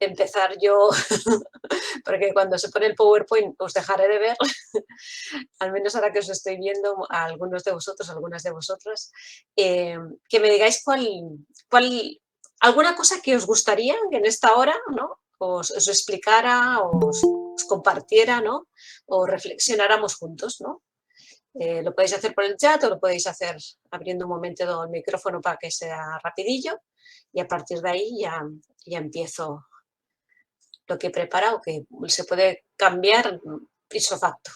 empezar yo, porque cuando se pone el PowerPoint os dejaré de ver, al menos ahora que os estoy viendo a algunos de vosotros, algunas de vosotras, que me digáis cuál, alguna cosa que os gustaría que en esta hora, ¿no? Os explicara, os compartiera, ¿no? O reflexionáramos juntos, ¿no? Lo podéis hacer por el chat o lo podéis hacer abriendo un momento el micrófono para que sea rapidillo y a partir de ahí ya empiezo lo que he preparado, que se puede cambiar ipso facto.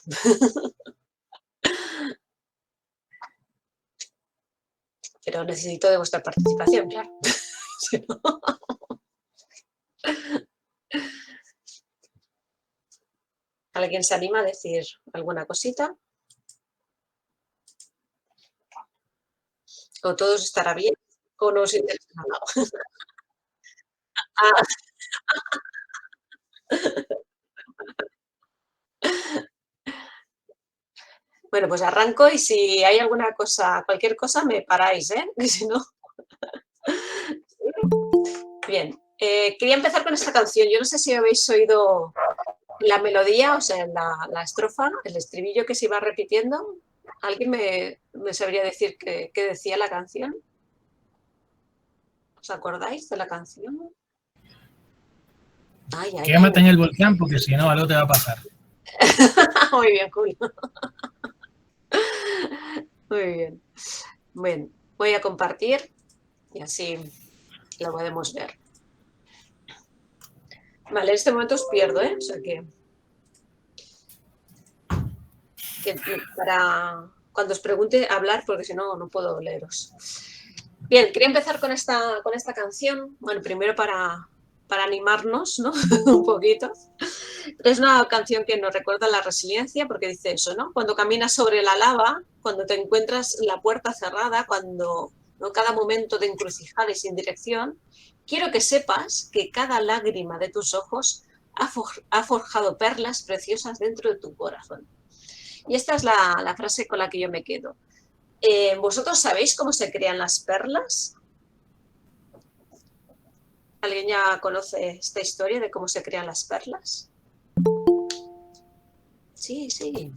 Pero necesito de vuestra participación, claro. Si no... ¿Alguien se anima a decir alguna cosita? ¿O todos estará bien? ¿O no os interesa nada? Ah, bueno, pues arranco y si hay alguna cosa, cualquier cosa, me paráis, ¿eh? Que si no... Bien, quería empezar con esta canción. Yo no sé si habéis oído la melodía, o sea, la estrofa, el estribillo que se iba repitiendo. ¿Alguien me sabría decir qué decía la canción? ¿Os acordáis de la canción? Ay, ay, ay. Quémate en el volcán porque si no, algo te va a pasar. Muy bien, Julio. Muy bien. Bueno, voy a compartir y así lo podemos ver. Vale, en este momento os pierdo, ¿eh? O sea que para cuando os pregunte hablar, porque si no, no puedo leeros. Bien, quería empezar con esta canción. Bueno, primero para animarnos, ¿no? Un poquito. Es una canción que nos recuerda la resiliencia porque dice eso, ¿no? Cuando caminas sobre la lava, cuando te encuentras la puerta cerrada, cuando ¿no? cada momento de encrucijada y sin dirección, quiero que sepas que cada lágrima de tus ojos ha forjado perlas preciosas dentro de tu corazón. Y esta es la frase con la que yo me quedo. ¿Vosotros sabéis cómo se crean las perlas? ¿Alguien ya conoce esta historia de cómo se crean las perlas? Sí, sí.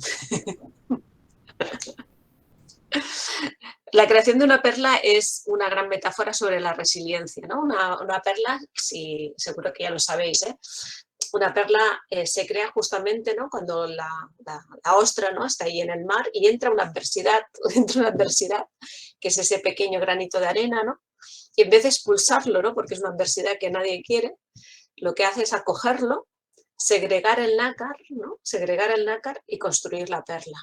La creación de una perla es una gran metáfora sobre la resiliencia, ¿no? Una perla, sí, seguro que ya lo sabéis, ¿eh? Una perla se crea justamente, ¿no? Cuando la ostra, ¿no? Está ahí en el mar y entra una adversidad, que es ese pequeño granito de arena, ¿no? Y en vez de expulsarlo, ¿no? Porque es una adversidad que nadie quiere, lo que hace es acogerlo, segregar el nácar, ¿no? Segregar el nácar y construir la perla.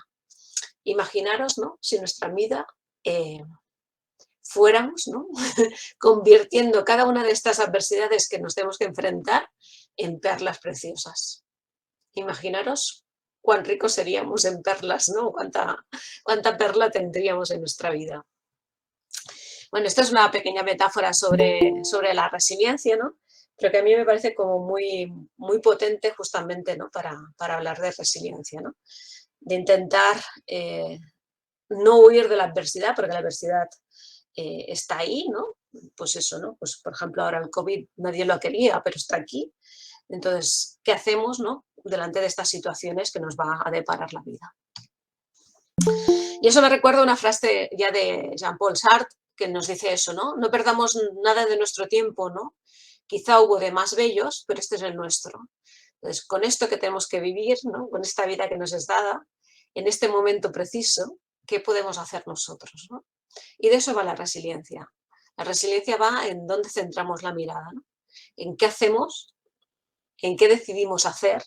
Imaginaros, ¿no? Si nuestra vida fuéramos, ¿no? convirtiendo cada una de estas adversidades que nos tenemos que enfrentar en perlas preciosas. Imaginaros cuán ricos seríamos en perlas, ¿no? Cuánta perla tendríamos en nuestra vida. Bueno, esta es una pequeña metáfora sobre la resiliencia, ¿no? Pero que a mí me parece como muy potente justamente, ¿no? Para hablar de resiliencia, ¿no? De intentar no huir de la adversidad, porque la adversidad está ahí, ¿no? Pues eso, ¿no? Pues por ejemplo ahora el COVID nadie lo quería, pero está aquí. Entonces, ¿qué hacemos, ¿no? Delante de estas situaciones que nos va a deparar la vida? Y eso me recuerda una frase ya de Jean-Paul Sartre que nos dice eso, ¿no? No perdamos nada de nuestro tiempo, ¿no? Quizá hubo de más bellos, pero este es el nuestro. Entonces, con esto que tenemos que vivir, ¿no? Con esta vida que nos es dada, en este momento preciso, ¿qué podemos hacer nosotros, ¿no? Y de eso va la resiliencia. La resiliencia va en dónde centramos la mirada, ¿no? En qué hacemos, en qué decidimos hacer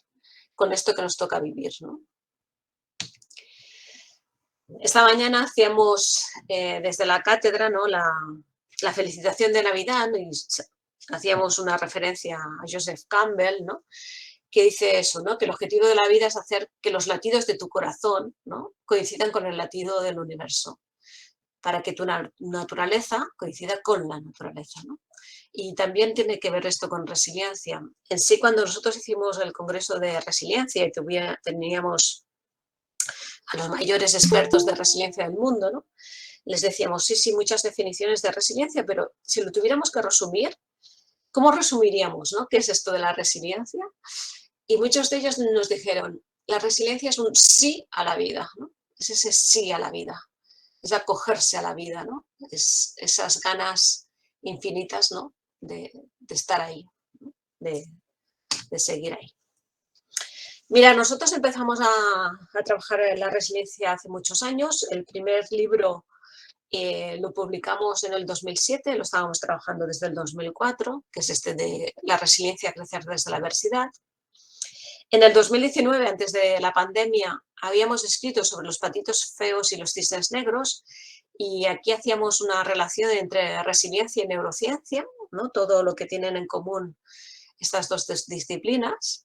con esto que nos toca vivir, ¿no? Esta mañana hacíamos desde la cátedra, ¿no? la felicitación de Navidad, ¿no? Y hacíamos una referencia a Joseph Campbell, ¿no? Que dice eso, ¿no? Que el objetivo de la vida es hacer que los latidos de tu corazón, ¿no? coincidan con el latido del universo, para que tu naturaleza coincida con la naturaleza, ¿no? Y también tiene que ver esto con resiliencia. En sí, cuando nosotros hicimos el Congreso de Resiliencia y teníamos a los mayores expertos de resiliencia del mundo, ¿no? Les decíamos, sí, muchas definiciones de resiliencia, pero si lo tuviéramos que resumir, ¿Cómo resumiríamos, ¿no? ¿Qué es esto de la resiliencia? Y muchos de ellos nos dijeron, la resiliencia es un sí a la vida, ¿no? Es ese sí a la vida, es acogerse a la vida, ¿no? Es esas ganas infinitas, ¿no? De estar ahí, ¿no? De seguir ahí. Mira, nosotros empezamos a trabajar en la resiliencia hace muchos años. El primer libro lo publicamos en el 2007, lo estábamos trabajando desde el 2004, que es este de la resiliencia a crecer desde la adversidad. En el 2019, antes de la pandemia, habíamos escrito sobre los patitos feos y los cisnes negros y aquí hacíamos una relación entre resiliencia y neurociencia, ¿no? Todo lo que tienen en común estas dos disciplinas.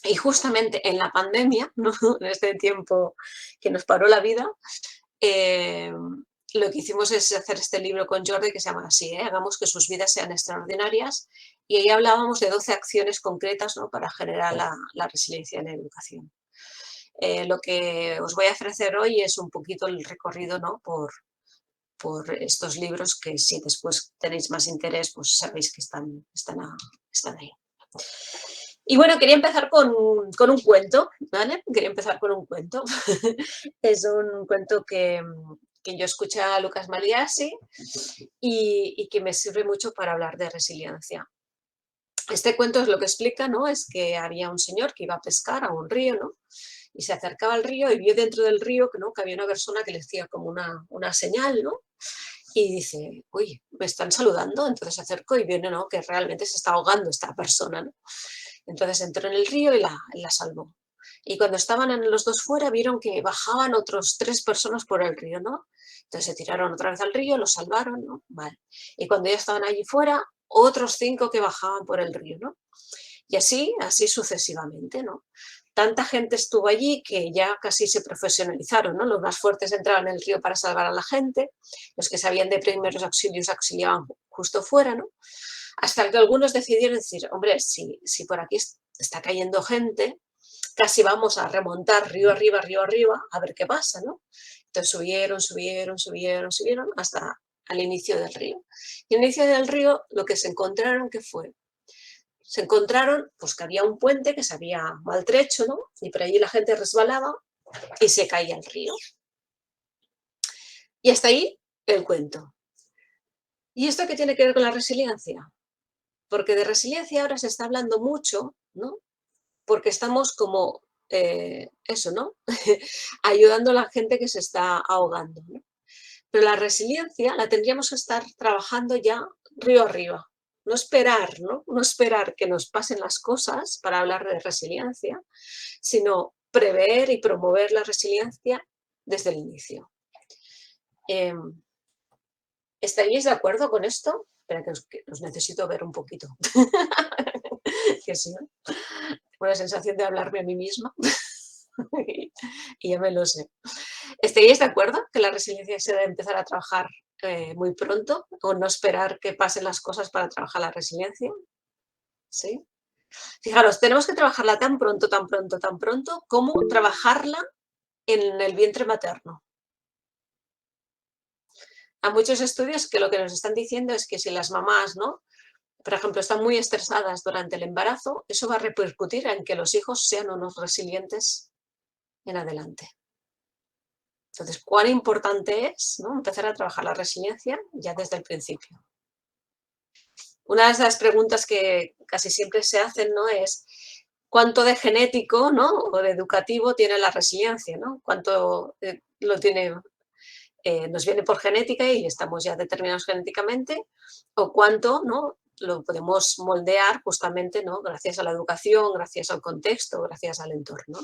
Y justamente en la pandemia, ¿no? En este tiempo que nos paró la vida, lo que hicimos es hacer este libro con Jordi que se llama así, Hagamos que sus vidas sean extraordinarias, y ahí hablábamos de 12 acciones concretas, ¿no? Para generar la resiliencia en la educación. Lo que os voy a ofrecer hoy es un poquito el recorrido, ¿no? por estos libros que si después tenéis más interés, pues sabéis que están ahí. Y bueno, quería empezar con un cuento, ¿vale? Quería empezar con un cuento. Es un cuento que yo escuché a Lucas Maliasi y que me sirve mucho para hablar de resiliencia. Este cuento es lo que explica, ¿no? Es que había un señor que iba a pescar a un río, ¿no? Y se acercaba al río y vio dentro del río que, ¿no? que había una persona que le hacía como una señal, ¿no? Y dice, uy, me están saludando. Entonces se acercó y vio, ¿no? que realmente se está ahogando esta persona, ¿no? Entonces entró en el río y la salvó. Y cuando estaban los dos fuera, vieron que bajaban otros 3 personas por el río, ¿no? Entonces se tiraron otra vez al río, los salvaron, ¿no? Vale. Y cuando ya estaban allí fuera, otros 5 que bajaban por el río, ¿no? Y así sucesivamente, ¿no? Tanta gente estuvo allí que ya casi se profesionalizaron, ¿no? Los más fuertes entraban en el río para salvar a la gente, los que sabían de primeros auxilios auxiliaban justo fuera, ¿no? Hasta que algunos decidieron decir, hombre, si por aquí está cayendo gente, casi vamos a remontar río arriba, a ver qué pasa, ¿no? Entonces subieron hasta al inicio del río. Y al inicio del río lo que se encontraron que fue, se encontraron pues que había un puente que se había maltrecho, ¿no? Y por allí la gente resbalaba y se caía al río. Y hasta ahí el cuento. ¿Y esto qué tiene que ver con la resiliencia? Porque de resiliencia ahora se está hablando mucho, ¿no? Porque estamos como, eso, ¿no? Ayudando a la gente que se está ahogando, ¿no? Pero la resiliencia la tendríamos que estar trabajando ya río arriba. No esperar, ¿no? No esperar que nos pasen las cosas para hablar de resiliencia, sino prever y promover la resiliencia desde el inicio. ¿Estaríais de acuerdo con esto? Espera, que os necesito ver un poquito. Que si no, tengo la sensación de hablarme a mí misma y ya me lo sé. ¿Estaríais de acuerdo que la resiliencia se debe empezar a trabajar muy pronto o no esperar que pasen las cosas para trabajar la resiliencia? ¿Sí? Fijaros, tenemos que trabajarla tan pronto, tan pronto, tan pronto como trabajarla en el vientre materno. Hay muchos estudios que lo que nos están diciendo es que si las mamás, ¿no? Por ejemplo, están muy estresadas durante el embarazo, eso va a repercutir en que los hijos sean unos resilientes en adelante. Entonces, cuán importante es, ¿no? Empezar a trabajar la resiliencia ya desde el principio. Una de las preguntas que casi siempre se hacen, ¿no? Es cuánto de genético, ¿no? O de educativo tiene la resiliencia, ¿no? Cuánto lo tiene, nos viene por genética y estamos ya determinados genéticamente, o cuánto, ¿no? Lo podemos moldear justamente, ¿no? Gracias a la educación, gracias al contexto, gracias al entorno.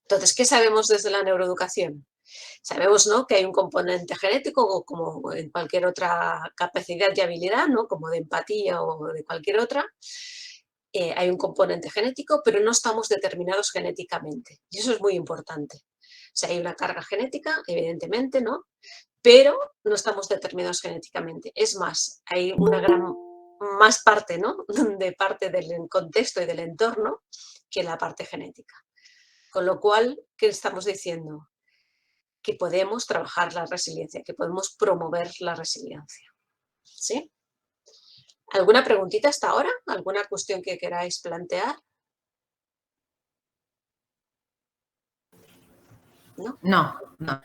Entonces, ¿qué sabemos desde la neuroeducación? Sabemos, ¿no? que hay un componente genético o como en cualquier otra capacidad y habilidad, ¿no? como de empatía o de cualquier otra. Hay un componente genético, pero no estamos determinados genéticamente. Y eso es muy importante. O sea, hay una carga genética, evidentemente, ¿no? Pero no estamos determinados genéticamente. Es más, hay una gran más parte, ¿no? De parte del contexto y del entorno que la parte genética. Con lo cual, ¿qué estamos diciendo? Que podemos trabajar la resiliencia, que podemos promover la resiliencia. ¿Sí? ¿Alguna preguntita hasta ahora? ¿Alguna cuestión que queráis plantear? ¿No? No, no.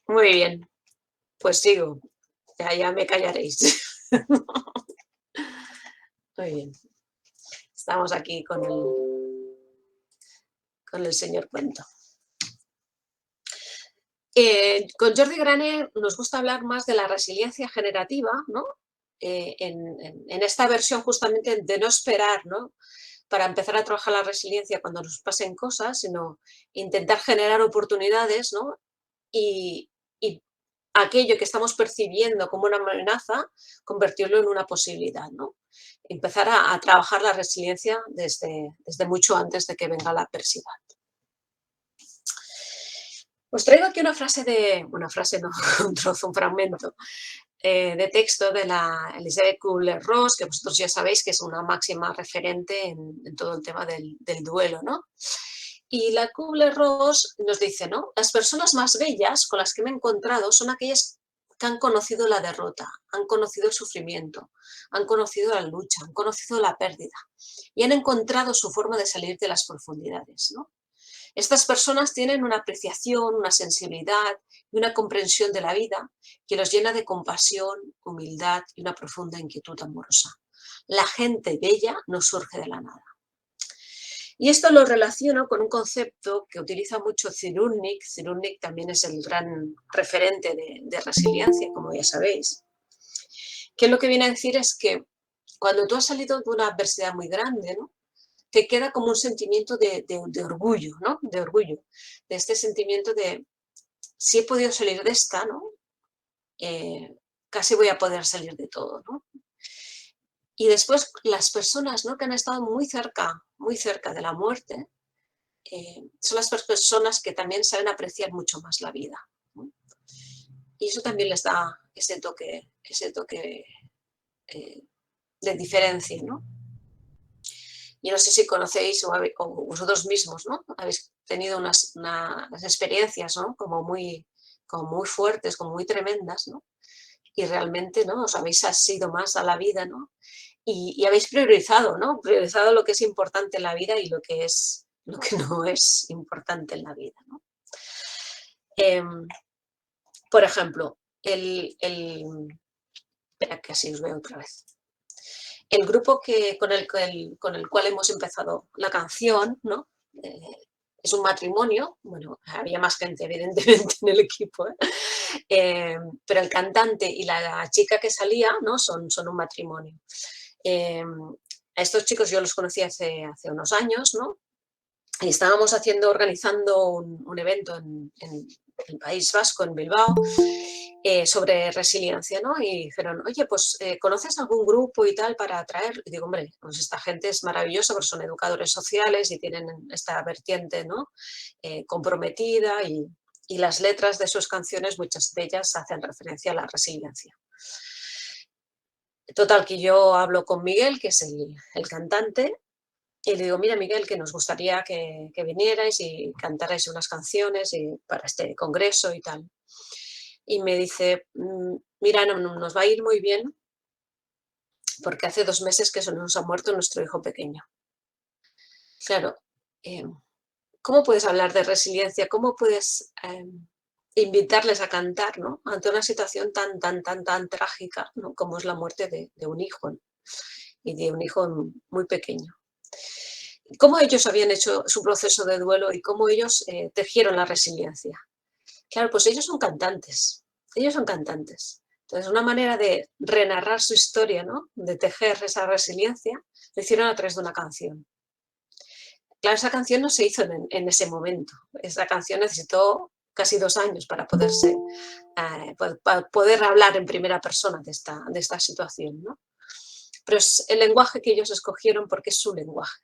Muy bien, pues sigo. Ya me callaréis. Muy bien. Estamos aquí con el señor cuento. Con Jordi Graner nos gusta hablar más de la resiliencia generativa, ¿no? En esta versión justamente de no esperar, ¿no? Para empezar a trabajar la resiliencia cuando nos pasen cosas, sino intentar generar oportunidades, ¿no? Y aquello que estamos percibiendo como una amenaza, convertirlo en una posibilidad, ¿no? Empezar a trabajar la resiliencia desde mucho antes de que venga la adversidad. Os traigo aquí no, un trozo, un fragmento de texto de la Elizabeth Kubler-Ross, que vosotros ya sabéis que es una máxima referente en todo el tema del duelo, ¿no? Y la Kubler-Ross nos dice, ¿no? Las personas más bellas con las que me he encontrado son aquellas que han conocido la derrota, han conocido el sufrimiento, han conocido la lucha, han conocido la pérdida y han encontrado su forma de salir de las profundidades, ¿no? Estas personas tienen una apreciación, una sensibilidad y una comprensión de la vida que los llena de compasión, humildad y una profunda inquietud amorosa. La gente bella no surge de la nada. Y esto lo relaciono con un concepto que utiliza mucho Cyrulnik. Cyrulnik también es el gran referente de resiliencia, como ya sabéis. Que lo que viene a decir es que cuando tú has salido de una adversidad muy grande, ¿no? Te queda como un sentimiento de orgullo, ¿no? De orgullo, de este sentimiento de si he podido salir de esta, ¿no? Casi voy a poder salir de todo, ¿no? Y después las personas, ¿no? Que han estado muy cerca de la muerte, son las personas que también saben apreciar mucho más la vida, ¿no? Y eso también les da ese toque de diferencia, ¿no? Yo no sé si conocéis o vosotros mismos, ¿no? Habéis tenido unas experiencias, ¿no? Como muy fuertes, como muy tremendas, ¿no? Y realmente, ¿no? Os habéis asido más a la vida, ¿no? Y habéis priorizado, ¿no? Priorizado lo que es importante en la vida y lo que no es importante en la vida, ¿no? Por ejemplo, espera que así os veo otra vez. El grupo con el cual hemos empezado la canción, ¿no? Es un matrimonio, bueno, había más gente evidentemente en el equipo, ¿eh? Pero el cantante y la chica que salía, ¿no? Son un matrimonio. A estos chicos yo los conocí hace unos años, ¿no? Y estábamos organizando un evento en el País Vasco, en Bilbao, sobre resiliencia, ¿no? Y dijeron, oye, pues, ¿conoces algún grupo y tal para atraer? Y digo, hombre, pues esta gente es maravillosa porque son educadores sociales y tienen esta vertiente, ¿no? Comprometida y las letras de sus canciones, muchas de ellas hacen referencia a la resiliencia. Total, que yo hablo con Miguel, que es el cantante, y le digo, mira, Miguel, que nos gustaría que vinierais y cantarais unas canciones para este congreso y tal. Y me dice, mira, nos va a ir muy bien porque hace 2 meses que se nos ha muerto nuestro hijo pequeño. Claro, ¿cómo puedes hablar de resiliencia? ¿Cómo puedes invitarles a cantar, ¿no? Ante una situación tan trágica, ¿no? Como es la muerte de un hijo, ¿no? Y de un hijo muy pequeño. ¿Cómo ellos habían hecho su proceso de duelo y cómo ellos tejieron la resiliencia? Claro, pues ellos son cantantes. Entonces, una manera de renarrar su historia, ¿no? De tejer esa resiliencia, lo hicieron a través de una canción. Claro, esa canción no se hizo en ese momento. Esa canción necesitó casi 2 años para poder hablar en primera persona de esta situación, ¿no? Pero es el lenguaje que ellos escogieron porque es su lenguaje.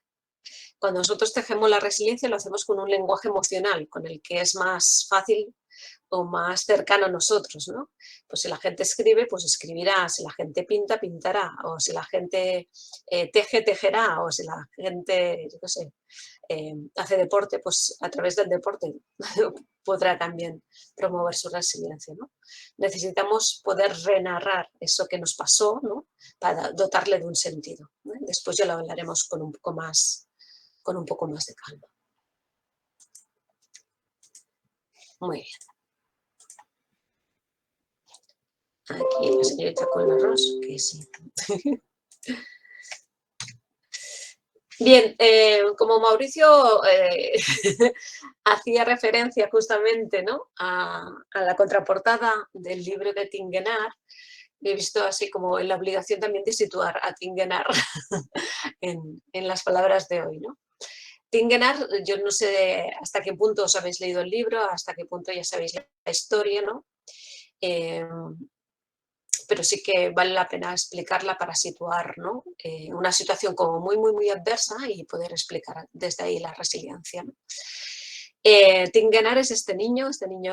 Cuando nosotros tejemos la resiliencia lo hacemos con un lenguaje emocional, con el que es más fácil o más cercano a nosotros, ¿no? Pues si la gente escribe, pues escribirá, si la gente pinta, pintará, o si la gente teje, tejerá, o si la gente, yo qué sé, hace deporte, pues a través del deporte podrá también promover su resiliencia, ¿no? Necesitamos poder renarrar eso que nos pasó, ¿no? Para dotarle de un sentido, ¿no? Después ya lo hablaremos con un poco más de calma. Muy bien. Aquí la señorita con el arroz, que sí. Bien, como Mauricio hacía referencia justamente, ¿no?, a la contraportada del libro de Tinguenar, he visto así como en la obligación también de situar a Tinguenar en las palabras de hoy, ¿no? Tinguenar, yo no sé hasta qué punto os habéis leído el libro, hasta qué punto ya sabéis la historia, ¿no? Eh, pero sí que vale la pena explicarla para situar, ¿no?, una situación como muy, muy, muy adversa y poder explicar desde ahí la resiliencia, ¿no? Tinguenar es este niño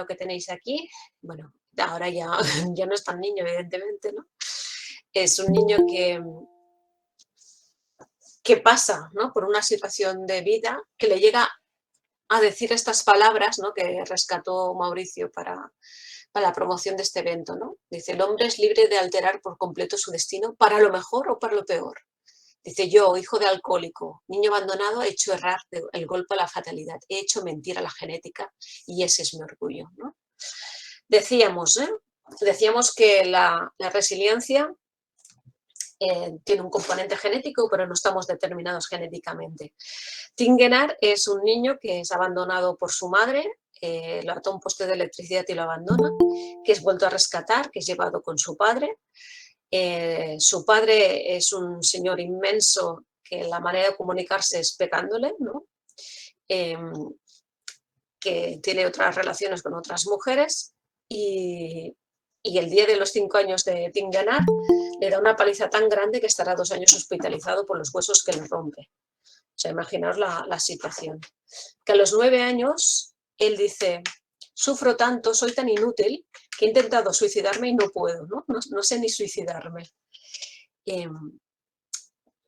que tenéis aquí. Bueno, ahora ya, ya no es tan niño, evidentemente, ¿no? Es un niño que pasa, ¿no?, por una situación de vida que le llega a decir estas palabras, ¿no?, que rescató Mauricio para la promoción de este evento, ¿no? Dice: el hombre es libre de alterar por completo su destino para lo mejor o para lo peor. Dice: yo, hijo de alcohólico, niño abandonado, he hecho errar el golpe a la fatalidad, he hecho mentir a la genética y ese es mi orgullo, ¿no? Decíamos que la resiliencia tiene un componente genético, pero no estamos determinados genéticamente. Tinguenar es un niño que es abandonado por su madre, lo ata a un poste de electricidad y lo abandona, que es vuelto a rescatar, que es llevado con su padre. Su padre es un señor inmenso que la manera de comunicarse es pecándole, ¿no? Que tiene otras relaciones con otras mujeres y el día de los 5 años de Tinguenar le da una paliza tan grande que estará 2 años hospitalizado por los huesos que le rompe. O sea, imaginaos la situación. Que a los 9 años él dice: sufro tanto, soy tan inútil que he intentado suicidarme y no puedo, ¿no? No sé ni suicidarme.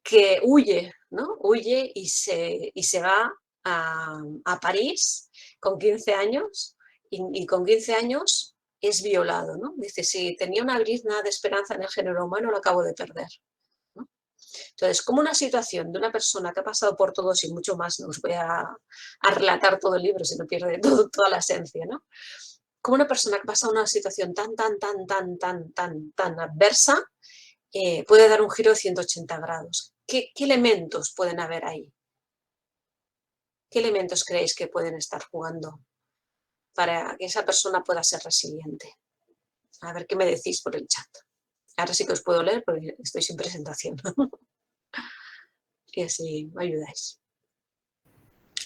Que huye, ¿no? Huye y se va a París con 15 años y con 15 años es violado, ¿no? Dice: si tenía una brizna de esperanza en el género humano, lo acabo de perder, ¿no? Entonces, como una situación de una persona que ha pasado por todo y mucho más, no os voy a relatar todo el libro, si no pierde toda la esencia, ¿no? Como una persona que pasa una situación tan adversa, puede dar un giro de 180 grados. ¿Qué elementos pueden haber ahí? ¿Qué elementos creéis que pueden estar jugando para que esa persona pueda ser resiliente? A ver qué me decís por el chat. Ahora sí que os puedo leer porque estoy sin presentación. Y así me ayudáis.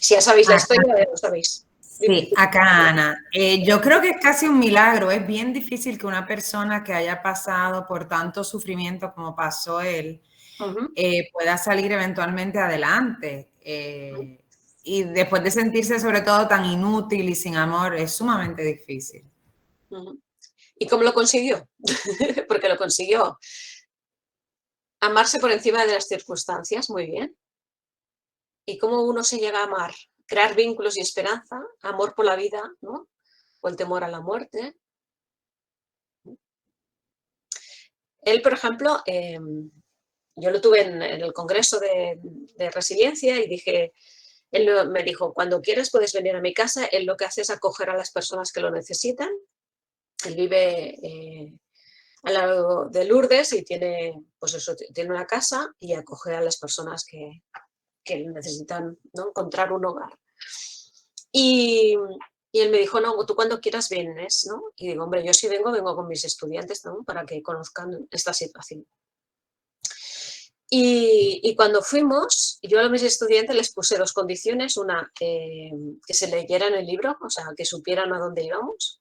Si ya sabéis la Acá, historia, ya lo sabéis. Dime. sí, acá Ana. Yo creo que es casi un milagro. Es bien difícil que una persona que haya pasado por tanto sufrimiento como pasó él pueda salir eventualmente adelante. Y después de sentirse sobre todo tan inútil y sin amor, es sumamente difícil. ¿Y cómo lo consiguió? Porque lo consiguió. Amarse por encima de las circunstancias, muy bien. ¿Y cómo uno se llega a amar? Crear vínculos y esperanza, amor por la vida, ¿no? O el temor a la muerte. Él, por ejemplo, yo lo tuve en el congreso de resiliencia y él me dijo: cuando quieras puedes venir a mi casa. Él lo que hace es acoger a las personas que lo necesitan. Él vive al lado de Lourdes y tiene una casa y acoge a las personas que necesitan, ¿no?, encontrar un hogar. Y él me dijo: no, tú cuando quieras vienes, ¿no? Y digo: hombre, yo si vengo con mis estudiantes, ¿no?, para que conozcan esta situación. Y cuando fuimos, yo a mis estudiantes les puse 2 condiciones: una, que se leyeran el libro, o sea, que supieran a dónde íbamos,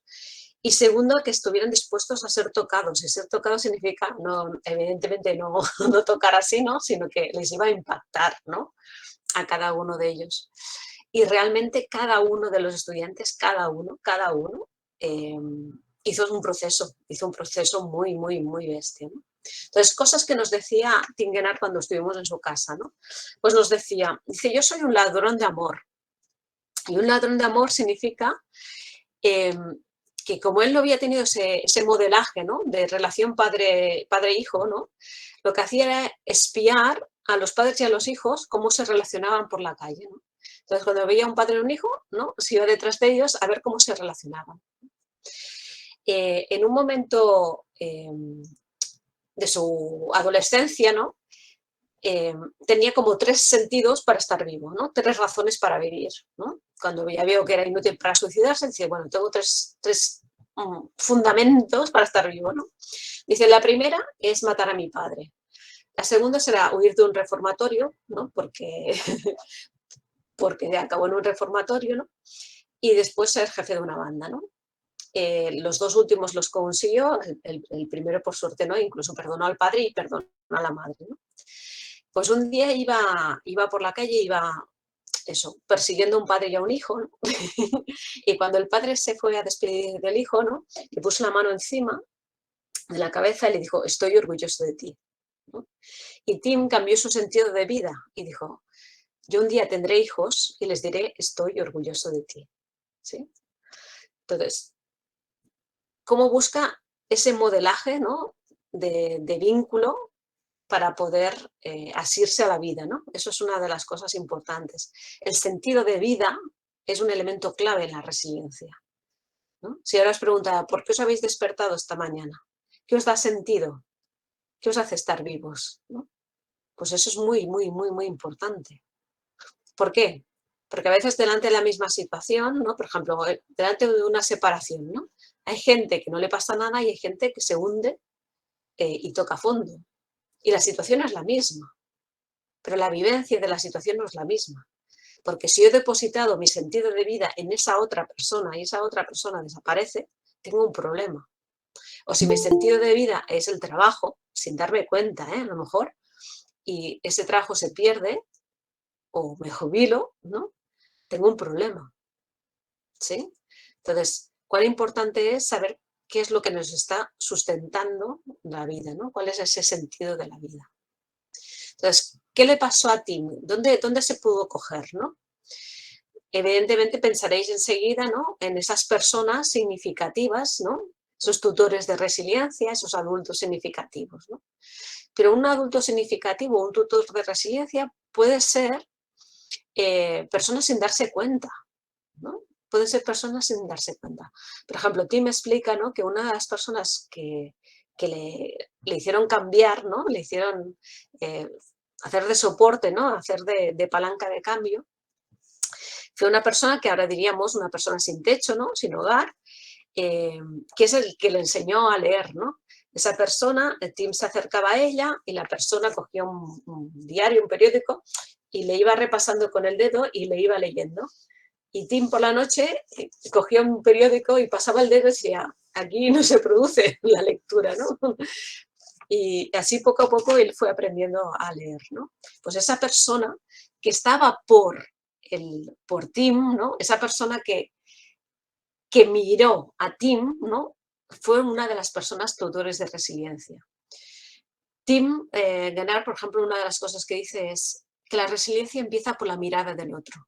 y segundo, que estuvieran dispuestos a ser tocados. Y ser tocados significa, no, evidentemente no, no tocar así, ¿no?, sino que les iba a impactar, ¿no?, a cada uno de ellos. Y realmente cada uno de los estudiantes, cada uno, hizo un proceso muy, muy, muy bestia, ¿no? Entonces, cosas que nos decía Tinguenar cuando estuvimos en su casa, ¿no? Pues nos decía, dice: yo soy un ladrón de amor. Y un ladrón de amor significa que como él no había tenido ese modelaje, ¿no?, de relación padre-hijo, ¿no?, lo que hacía era espiar a los padres y a los hijos cómo se relacionaban por la calle, ¿no? Entonces, cuando veía un padre y un hijo, ¿no?, se iba detrás de ellos a ver cómo se relacionaban. En un momento de su adolescencia, ¿no?, tenía como 3 sentidos para estar vivo, ¿no?, 3 razones para vivir, ¿no? Cuando ya vio que era inútil para suicidarse, dice, bueno, tengo tres fundamentos para estar vivo, ¿no? Dice, la primera es matar a mi padre. La segunda será huir de un reformatorio, ¿no?, porque acabó en un reformatorio, ¿no? Y después ser jefe de una banda, ¿no? Los 2 últimos los consiguió, el primero por suerte no, incluso perdonó al padre y perdonó a la madre, ¿no? Pues un día iba por la calle, iba persiguiendo a un padre y a un hijo, ¿no? Y cuando el padre se fue a despedir del hijo, ¿no?, le puso la mano encima de la cabeza y le dijo, estoy orgulloso de ti, ¿no? Y Tim cambió su sentido de vida y dijo, yo un día tendré hijos y les diré, estoy orgulloso de ti, ¿sí? Entonces, ¿cómo busca ese modelaje, ¿no?, de vínculo para poder asirse a la vida, ¿no? Eso es una de las cosas importantes. El sentido de vida es un elemento clave en la resiliencia, ¿no? Si ahora os preguntara, ¿por qué os habéis despertado esta mañana? ¿Qué os da sentido? ¿Qué os hace estar vivos?, ¿no? Pues eso es muy, muy, muy, muy importante. ¿Por qué? Porque a veces delante de la misma situación, ¿no?, por ejemplo, delante de una separación, ¿no?, hay gente que no le pasa nada y hay gente que se hunde y toca fondo. Y la situación es la misma, pero la vivencia de la situación no es la misma. Porque si yo he depositado mi sentido de vida en esa otra persona y esa otra persona desaparece, tengo un problema. O si mi sentido de vida es el trabajo, sin darme cuenta, a lo mejor, y ese trabajo se pierde o me jubilo, ¿no?, tengo un problema, ¿sí? Entonces, cuán importante es saber qué es lo que nos está sustentando la vida, ¿no? ¿Cuál es ese sentido de la vida? Entonces, ¿qué le pasó a Tim? ¿Dónde se pudo coger, no? Evidentemente pensaréis enseguida, ¿no?, en esas personas significativas, ¿no?, esos tutores de resiliencia, esos adultos significativos, ¿no? Pero un adulto significativo, un tutor de resiliencia puede ser personas sin darse cuenta, ¿no? Pueden ser personas sin darse cuenta. Por ejemplo, Tim explica, ¿no?, que una de las personas que le hicieron cambiar, ¿no?, le hicieron hacer de soporte, ¿no?, hacer de palanca de cambio, fue una persona que ahora diríamos una persona sin techo, ¿no?, sin hogar, que es el que le enseñó a leer, ¿no? Esa persona, Tim se acercaba a ella y la persona cogía un diario, un periódico y le iba repasando con el dedo y le iba leyendo. Y Tim por la noche cogía un periódico y pasaba el dedo y decía, aquí no se produce la lectura, ¿no? Y así poco a poco él fue aprendiendo a leer, ¿no? Pues esa persona que estaba por Tim, ¿no?, esa persona que miró a Tim, ¿no?, fue una de las personas tutores de resiliencia. Tim Gennard, por ejemplo, una de las cosas que dice es que la resiliencia empieza por la mirada del otro.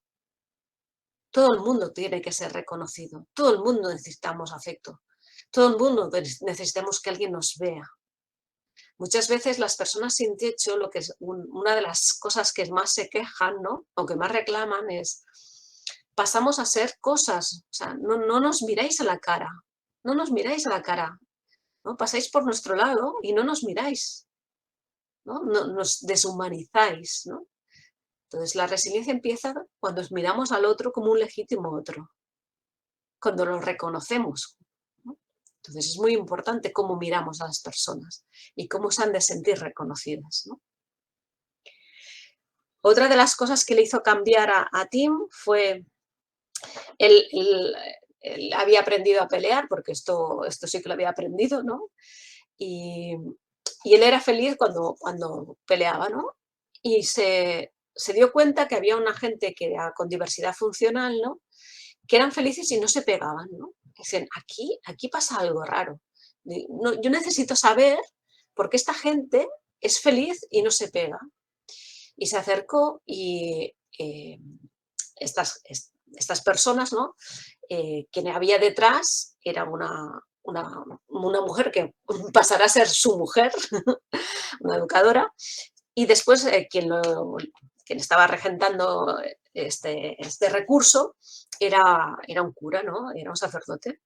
Todo el mundo tiene que ser reconocido, todo el mundo necesitamos afecto, todo el mundo necesitamos que alguien nos vea. Muchas veces las personas sin techo, lo que es una de las cosas que más se quejan, ¿no?, o que más reclaman es, pasamos a ser cosas, o sea, no nos miráis a la cara, no nos miráis a la cara, ¿no? Pasáis por nuestro lado y no nos miráis, ¿no? Nos deshumanizáis, ¿no? Entonces, la resiliencia empieza cuando miramos al otro como un legítimo otro, cuando lo reconocemos, ¿no? Entonces, es muy importante cómo miramos a las personas y cómo se han de sentir reconocidas, ¿no? Otra de las cosas que le hizo cambiar a Tim fue, él había aprendido a pelear, porque esto sí que lo había aprendido, ¿no? Y él era feliz cuando peleaba, ¿no? Y se dio cuenta que había una gente que era con diversidad funcional, ¿no?, que eran felices y no se pegaban, ¿no? Dicen, aquí pasa algo raro. Yo necesito saber por qué esta gente es feliz y no se pega. Y se acercó y estas personas, ¿no?, quien había detrás era una mujer que pasará a ser su mujer, una educadora, y después quien estaba regentando este recurso era un cura, ¿no? Era un sacerdote.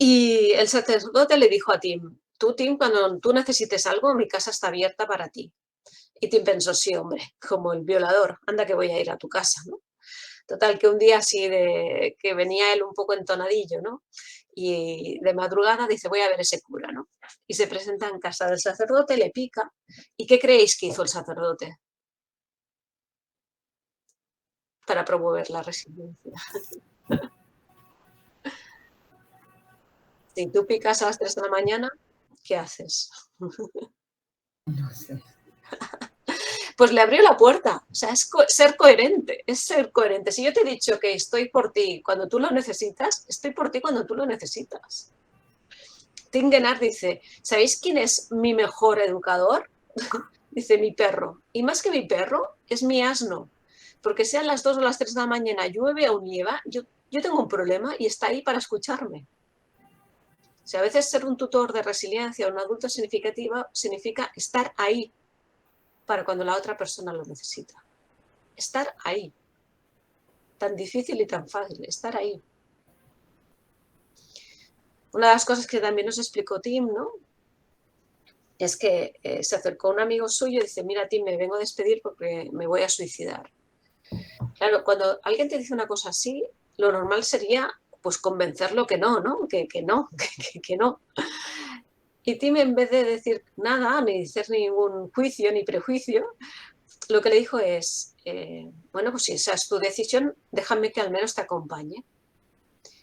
Y el sacerdote le dijo a Tim, Tim, cuando tú necesites algo, mi casa está abierta para ti. Y Tim pensó, sí, hombre, como el violador, anda que voy a ir a tu casa, ¿no? Total, que un día así que venía él un poco entonadillo, ¿no? Y de madrugada dice, voy a ver ese cura, ¿no? Y se presenta en casa del sacerdote, le pica. ¿Y qué creéis que hizo el sacerdote? Para promover la resiliencia. Si tú picas a las 3 de la mañana, ¿qué haces? No sé. Pues le abrió la puerta. O sea, es ser coherente, es ser coherente. Si yo te he dicho que estoy por ti cuando tú lo necesitas, estoy por ti cuando tú lo necesitas. Tim Guenard dice, ¿sabéis quién es mi mejor educador? Dice, mi perro. Y más que mi perro, es mi asno. Porque sean las 2 o las 3 de la mañana, llueve o nieva, yo tengo un problema y está ahí para escucharme. O sea, a veces ser un tutor de resiliencia o un adulto significa estar ahí para cuando la otra persona lo necesita. Estar ahí. Tan difícil y tan fácil, estar ahí. Una de las cosas que también nos explicó Tim, ¿no? Es que se acercó un amigo suyo y dice, mira, Tim, me vengo a despedir porque me voy a suicidar. Claro, cuando alguien te dice una cosa así, lo normal sería pues convencerlo que no, ¿no? Que no, que no. Y Tim, en vez de decir nada, ni hacer ningún juicio ni prejuicio, lo que le dijo es, bueno, pues si esa es tu decisión, déjame que al menos te acompañe.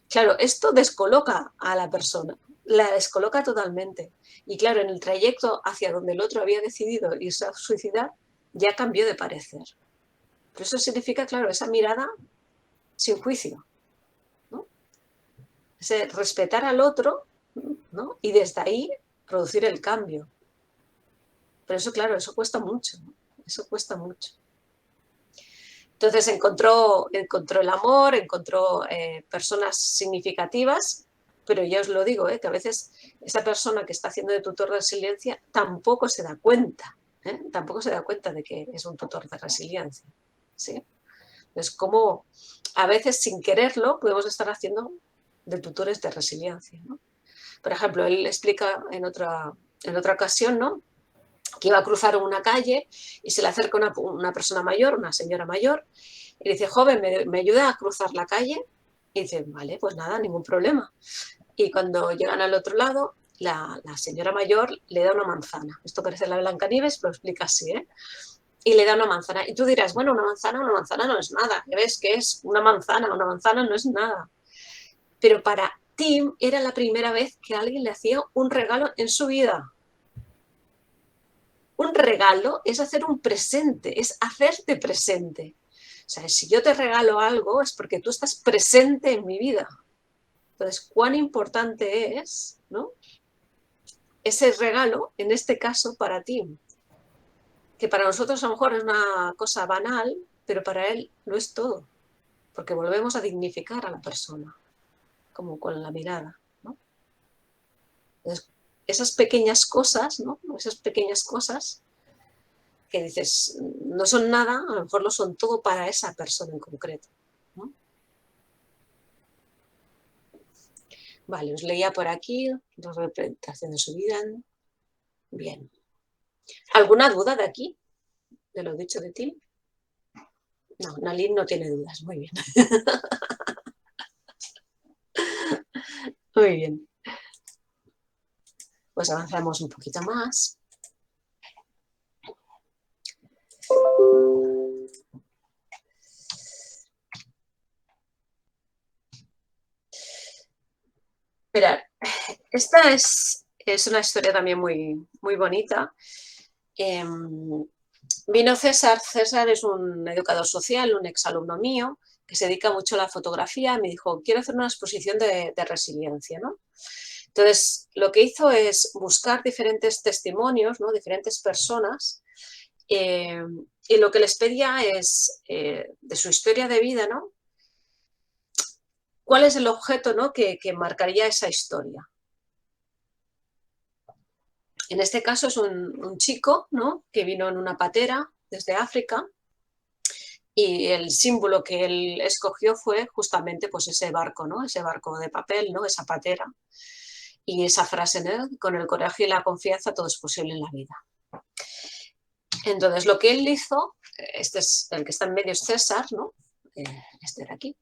Claro, esto descoloca a la persona, la descoloca totalmente. Y claro, en el trayecto hacia donde el otro había decidido irse a suicidar, ya cambió de parecer. Pero eso significa, claro, esa mirada sin juicio, ¿no? Ese respetar al otro, ¿no? Y desde ahí producir el cambio. Pero eso, claro, eso cuesta mucho, ¿no? Eso cuesta mucho. Entonces encontró el amor, encontró personas significativas, pero ya os lo digo, que a veces esa persona que está haciendo de tutor de resiliencia tampoco se da cuenta, tampoco se da cuenta de que es un tutor de resiliencia, ¿sí? Entonces, como a veces sin quererlo podemos estar haciendo de tutores de resiliencia, ¿no? Por ejemplo, él explica en otra ocasión, ¿no?, que iba a cruzar una calle y se le acerca una persona mayor, una señora mayor, y le dice, joven, ¿me ayuda a cruzar la calle? Y dice, vale, pues nada, ningún problema. Y cuando llegan al otro lado, la señora mayor le da una manzana. Esto parece la Blancanieves, pero lo explica así, ¿eh? Y le da una manzana. Y tú dirás, bueno, una manzana no es nada. Ya ves que es una manzana no es nada. Pero para Tim era la primera vez que alguien le hacía un regalo en su vida. Un regalo es hacer un presente, es hacerte presente. O sea, si yo te regalo algo es porque tú estás presente en mi vida. Entonces, cuán importante es, ¿no?, ese regalo, en este caso, para ti. Que para nosotros a lo mejor es una cosa banal, pero para él lo es todo. Porque volvemos a dignificar a la persona, como con la mirada, ¿no? Entonces, esas pequeñas cosas, ¿no?, esas pequeñas cosas que dices, no son nada, a lo mejor lo son todo para esa persona en concreto, ¿no? Vale, os leía por aquí, la representación de su vida. Bien. ¿Alguna duda de aquí? De lo dicho de ti. No, Nalin no tiene dudas, muy bien. Muy bien. Pues avanzamos un poquito más. Mirad, esta es una historia también muy, muy bonita. Vino César. César es un educador social, un exalumno mío, que se dedica mucho a la fotografía. Me dijo, quiero hacer una exposición de resiliencia, ¿no? Entonces, lo que hizo es buscar diferentes testimonios, ¿no?, diferentes personas, y lo que les pedía es, de su historia de vida, ¿no?, ¿cuál es el objeto, ¿no? que marcaría esa historia? En este caso es un chico, ¿no? que vino en una patera desde África, y el símbolo que él escogió fue justamente pues ese barco, ¿no? Ese barco de papel, ¿no? Esa patera. Y esa frase, ¿no? Con el coraje y la confianza todo es posible en la vida. Entonces, lo que él hizo, este es el que está en medio, es César, ¿no? Este de aquí.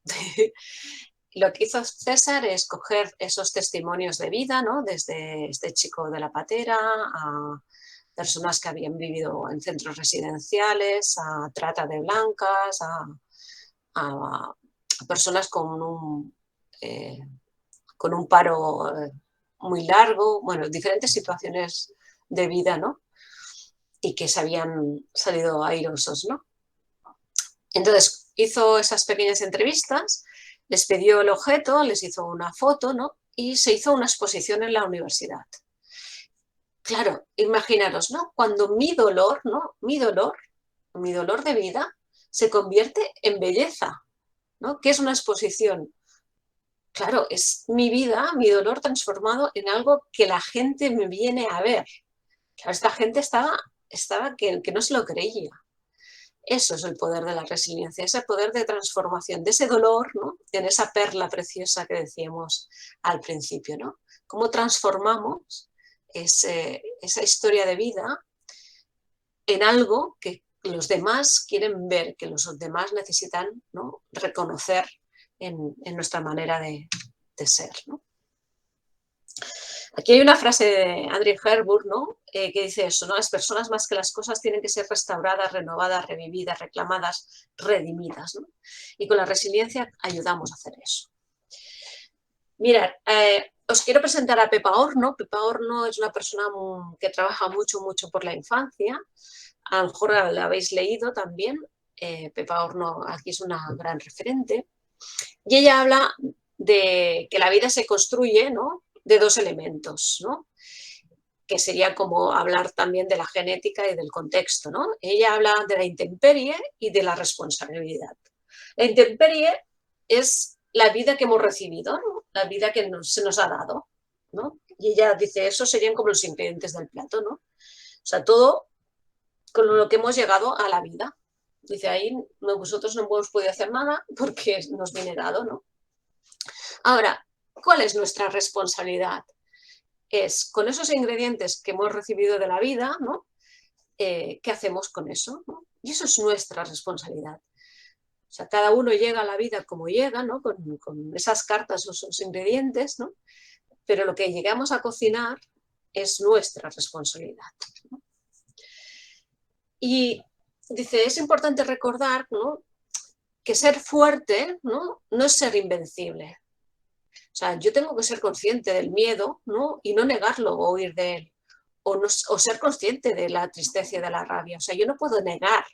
Lo que hizo César es coger esos testimonios de vida, ¿no? Desde este chico de la patera a personas que habían vivido en centros residenciales, a trata de blancas, a personas con un paro muy largo, bueno, diferentes situaciones de vida, ¿no? Y que se habían salido airosos, ¿no? Entonces hizo esas pequeñas entrevistas, les pidió el objeto, les hizo una foto, ¿no? Y se hizo una exposición en la universidad. Claro, imaginaros, ¿no? Cuando mi dolor, ¿no? Mi dolor de vida se convierte en belleza, ¿no? ¿Qué es una exposición? Claro, es mi vida, mi dolor transformado en algo que la gente me viene a ver. Claro, esta gente estaba que no se lo creía. Eso es el poder de la resiliencia, ese poder de transformación de ese dolor, ¿no? En esa perla preciosa que decíamos al principio, ¿no? Cómo transformamos esa historia de vida en algo que los demás quieren ver, que los demás necesitan, ¿no? Reconocer en nuestra manera de ser, ¿no? Aquí hay una frase de Audrey Hepburn, ¿no? Que dice eso, ¿no? Las personas más que las cosas tienen que ser restauradas, renovadas, revividas, reclamadas, redimidas, ¿no? Y con la resiliencia ayudamos a hacer eso. Mirad, os quiero presentar a Pepa Horno. Pepa Horno es una persona que trabaja mucho por la infancia. A lo mejor la habéis leído también. Pepa Horno aquí es una gran referente. Y ella habla de que la vida se construye, ¿no? De dos elementos, ¿no? Que sería como hablar también de la genética y del contexto, ¿no? Ella habla de la intemperie y de la responsabilidad. La intemperie es la vida que hemos recibido, ¿no? La vida que se nos ha dado, ¿no? Y ella dice, eso serían como los ingredientes del plato, ¿no? O sea, todo con lo que hemos llegado a la vida. Dice, ahí vosotros no hemos podido hacer nada porque nos viene dado, ¿no? Ahora, ¿cuál es nuestra responsabilidad? Es con esos ingredientes que hemos recibido de la vida, ¿no? ¿Qué hacemos con eso? ¿No? Y eso es nuestra responsabilidad. O sea, cada uno llega a la vida como llega, ¿no? Con esas cartas o esos ingredientes, ¿no? Pero lo que llegamos a cocinar es nuestra responsabilidad, ¿no? Y dice, es importante recordar, ¿no? Que ser fuerte, ¿no? No es ser invencible. O sea, yo tengo que ser consciente del miedo, ¿no? Y no negarlo o huir de él. O ser consciente de la tristeza y de la rabia. O sea, yo no puedo negar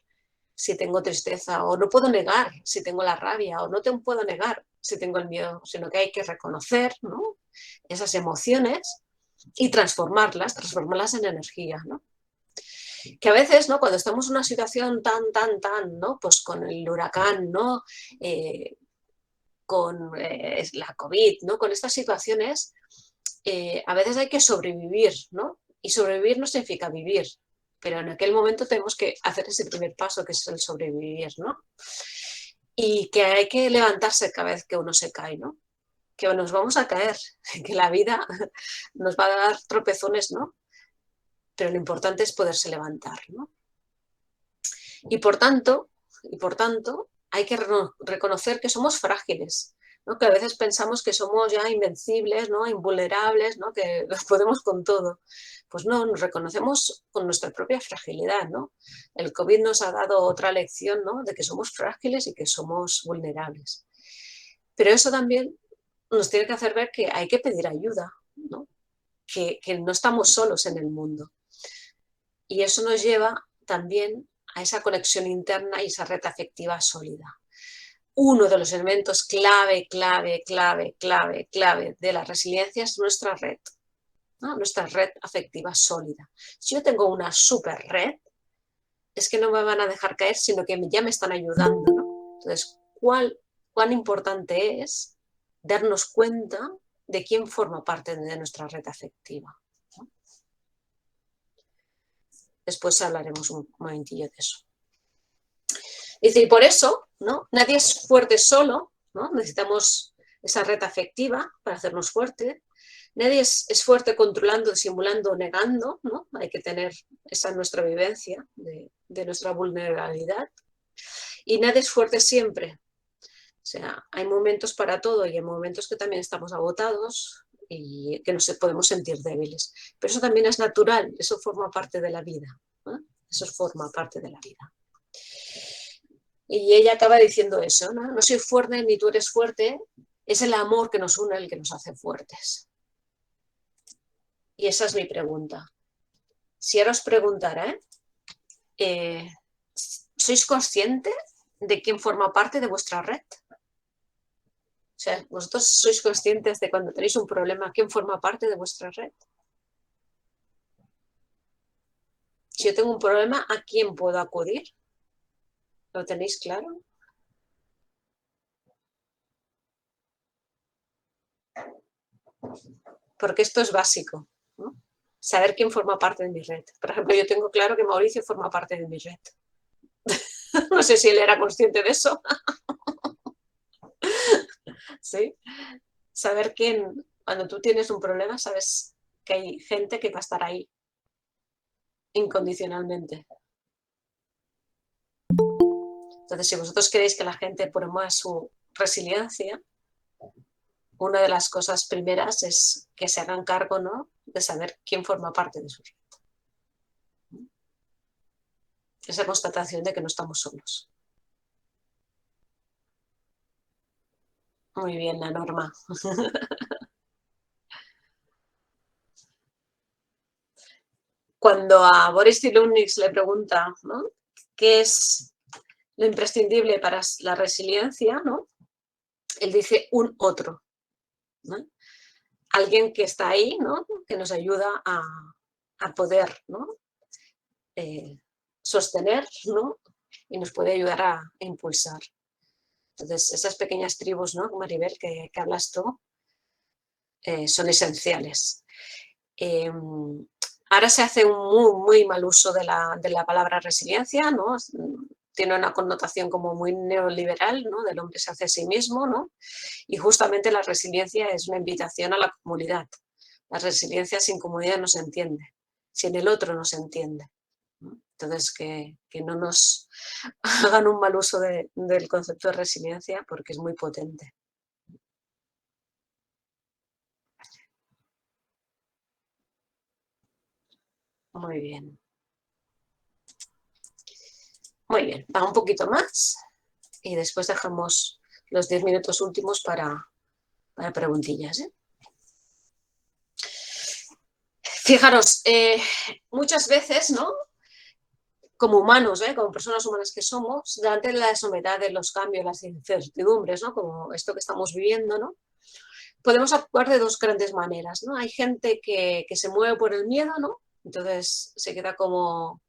si tengo tristeza, o no puedo negar si tengo la rabia, o no puedo negar si tengo el miedo, sino que hay que reconocer, ¿no? Esas emociones y transformarlas en energía, ¿no? Que a veces, ¿no? Cuando estamos en una situación tan, ¿no? Pues con el huracán, ¿no? Con la COVID, ¿no? Con estas situaciones, a veces hay que sobrevivir, ¿no? Y sobrevivir no significa vivir, pero en aquel momento tenemos que hacer ese primer paso, que es el sobrevivir, ¿no? Y que hay que levantarse cada vez que uno se cae, ¿no? Que nos vamos a caer, que la vida nos va a dar tropezones, ¿no? Pero lo importante es poderse levantar, ¿no? Y por tanto, hay que reconocer que somos frágiles, ¿no? Que a veces pensamos que somos ya invencibles, ¿no? Invulnerables, ¿no? Que los podemos con todo. Pues no, nos reconocemos con nuestra propia fragilidad, ¿no? El COVID nos ha dado otra lección, ¿no? De que somos frágiles y que somos vulnerables. Pero eso también nos tiene que hacer ver que hay que pedir ayuda, ¿no? Que no estamos solos en el mundo. Y eso nos lleva también a esa conexión interna y esa red afectiva sólida. Uno de los elementos clave de la resiliencia es nuestra red, ¿no? Nuestra red afectiva sólida. Si yo tengo una super red, es que no me van a dejar caer, sino que ya me están ayudando, ¿no? Entonces, ¿cuán importante es darnos cuenta de quién forma parte de nuestra red afectiva, ¿no? Después hablaremos un momentillo de eso. Dice, y por eso, ¿no? Nadie es fuerte solo, ¿no? Necesitamos esa red afectiva para hacernos fuerte. Nadie es fuerte controlando, disimulando, negando, ¿no? Hay que tener esa nuestra vivencia de nuestra vulnerabilidad. Y nadie es fuerte siempre. O sea, hay momentos para todo y hay momentos que también estamos agotados y que nos podemos sentir débiles. Pero eso también es natural, eso forma parte de la vida, ¿no? Eso forma parte de la vida. Y ella acaba diciendo eso, ¿no? No soy fuerte ni tú eres fuerte, es el amor que nos une el que nos hace fuertes. Y esa es mi pregunta. Si ahora os preguntara, ¿sois conscientes de quién forma parte de vuestra red? O sea, ¿vosotros sois conscientes de cuando tenéis un problema, quién forma parte de vuestra red? Si yo tengo un problema, ¿a quién puedo acudir? ¿Lo tenéis claro? Porque esto es básico, ¿no? Saber quién forma parte de mi red. Por ejemplo, yo tengo claro que Mauricio forma parte de mi red. No sé si él era consciente de eso. ¿Sí? Saber quién, cuando tú tienes un problema, sabes que hay gente que va a estar ahí incondicionalmente. Entonces, si vosotros queréis que la gente promueva su resiliencia, una de las cosas primeras es que se hagan cargo, ¿no?, de saber quién forma parte de su red. Esa constatación de que no estamos solos. Muy bien, la Norma. Cuando a Boris Cyrulnik le pregunta, ¿no?, qué es lo imprescindible para la resiliencia, ¿no?, él dice un otro, ¿no? Alguien que está ahí, ¿no?, que nos ayuda a poder, ¿no?, sostener, ¿no?, y nos puede ayudar a impulsar. Entonces, esas pequeñas tribus, ¿no?, Maribel, que hablas tú, son esenciales. Ahora se hace un muy mal uso de la palabra resiliencia, ¿no? Tiene una connotación como muy neoliberal, ¿no?, del hombre se hace a sí mismo, ¿no? Y justamente la resiliencia es una invitación a la comunidad. La resiliencia sin comunidad no se entiende, sin el otro no se entiende, ¿no? Entonces, que no nos hagan un mal uso del concepto de resiliencia porque es muy potente. Muy bien. Muy bien, va un poquito más y después dejamos los 10 minutos últimos para preguntillas, ¿eh? Fijaros, muchas veces, ¿no?, como humanos, como personas humanas que somos, delante de la soledad de los cambios, las incertidumbres, ¿no?, como esto que estamos viviendo, ¿no?, podemos actuar de dos grandes maneras, ¿no? Hay gente que se mueve por el miedo, ¿no? Entonces se queda como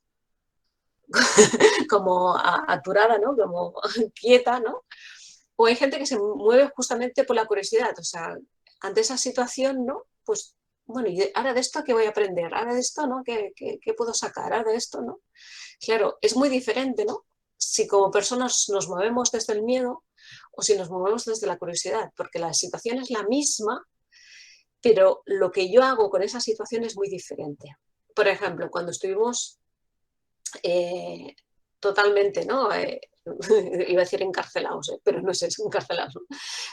aturada, ¿no?, como quieta, ¿no? O hay gente que se mueve justamente por la curiosidad, o sea, ante esa situación, ¿no?, pues, bueno, ¿y ahora de esto qué voy a aprender? ¿Ahora de esto, no? ¿Qué puedo sacar? ¿Ahora de esto, no? Claro, es muy diferente, ¿no?, si como personas nos movemos desde el miedo o si nos movemos desde la curiosidad, porque la situación es la misma, pero lo que yo hago con esa situación es muy diferente. Por ejemplo, cuando estuvimos totalmente, ¿no?, iba a decir encarcelados, pero no sé, es encarcelados, ¿no?,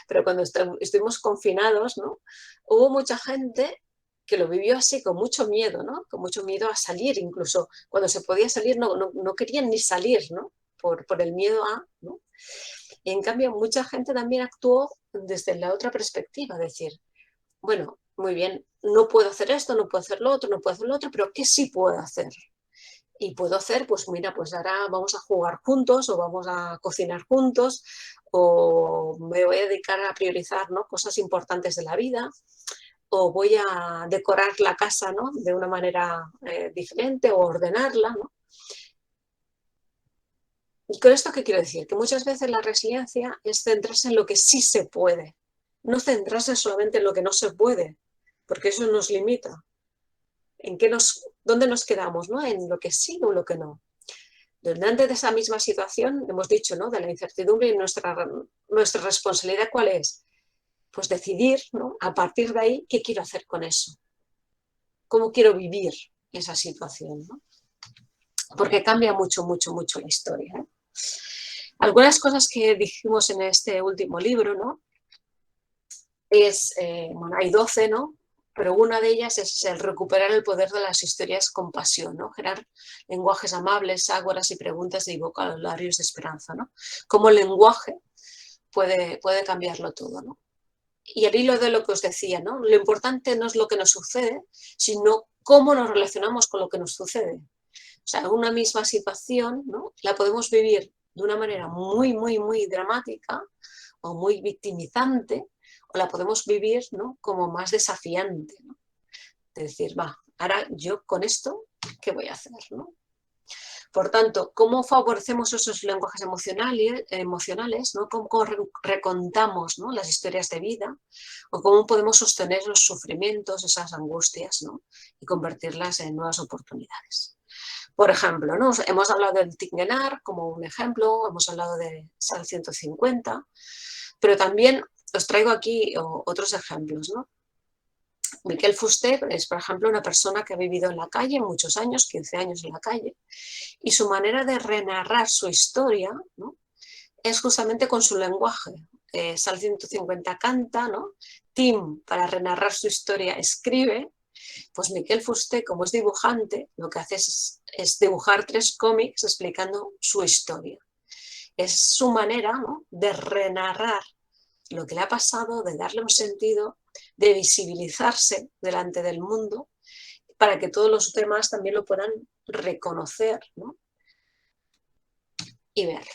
pero cuando estuvimos confinados, ¿no?, hubo mucha gente que lo vivió así, con mucho miedo, ¿no?, con mucho miedo a salir, incluso cuando se podía salir no querían ni salir, ¿no?, por el miedo a, ¿no? Y en cambio mucha gente también actuó desde la otra perspectiva, decir, bueno, muy bien, no puedo hacer esto, no puedo hacer lo otro, no puedo hacer lo otro, pero ¿qué sí puedo hacer? Y puedo hacer, pues mira, pues ahora vamos a jugar juntos o vamos a cocinar juntos o me voy a dedicar a priorizar, ¿no?, cosas importantes de la vida o voy a decorar la casa, ¿no?, de una manera diferente o ordenarla, ¿no? ¿Y con esto qué quiero decir? Que muchas veces la resiliencia es centrarse en lo que sí se puede no centrarse solamente en lo que no se puede, porque eso nos limita. ¿Dónde nos quedamos, ¿no? En lo que sí o lo que no. Delante de esa misma situación, hemos dicho, ¿no? De la incertidumbre, y nuestra responsabilidad, ¿cuál es? Pues decidir, ¿no? A partir de ahí, ¿qué quiero hacer con eso? ¿Cómo quiero vivir esa situación, ¿no? Porque cambia mucho, mucho, mucho la historia, ¿eh? Algunas cosas que dijimos en este último libro, ¿no? Bueno, hay 12, ¿no? Pero una de ellas es el recuperar el poder de las historias con pasión, ¿no? Generar lenguajes amables, ágoras y preguntas y vocabularios de esperanza, ¿no? Cómo el lenguaje puede cambiarlo todo, ¿no? Y al hilo de lo que os decía, ¿no? Lo importante no es lo que nos sucede, sino cómo nos relacionamos con lo que nos sucede. O sea, una misma situación, ¿no? La podemos vivir de una manera muy, muy, muy dramática o muy victimizante, o la podemos vivir, ¿no? Como más desafiante, ¿no? De decir, va, ahora yo con esto, ¿qué voy a hacer, ¿no? Por tanto, ¿cómo favorecemos esos lenguajes emocionales, ¿no? ¿Cómo recontamos, ¿no? Las historias de vida? ¿O cómo podemos sostener los sufrimientos, esas angustias, ¿no? Y convertirlas en nuevas oportunidades? Por ejemplo, ¿no? Hemos hablado del Tingenar como un ejemplo, hemos hablado de Sal 150, pero también os traigo aquí otros ejemplos, ¿no? Miquel Fuster es, por ejemplo, una persona que ha vivido en la calle muchos años, 15 años en la calle, y su manera de renarrar su historia, ¿no? Es justamente con su lenguaje. Sal 150 canta, ¿no? Tim, para renarrar su historia, escribe. Pues Miquel Fuster, como es dibujante, lo que hace es dibujar 3 cómics explicando su historia. Es su manera, ¿no? De renarrar lo que le ha pasado, de darle un sentido, de visibilizarse delante del mundo, para que todos los demás también lo puedan reconocer, ¿no? Y ver.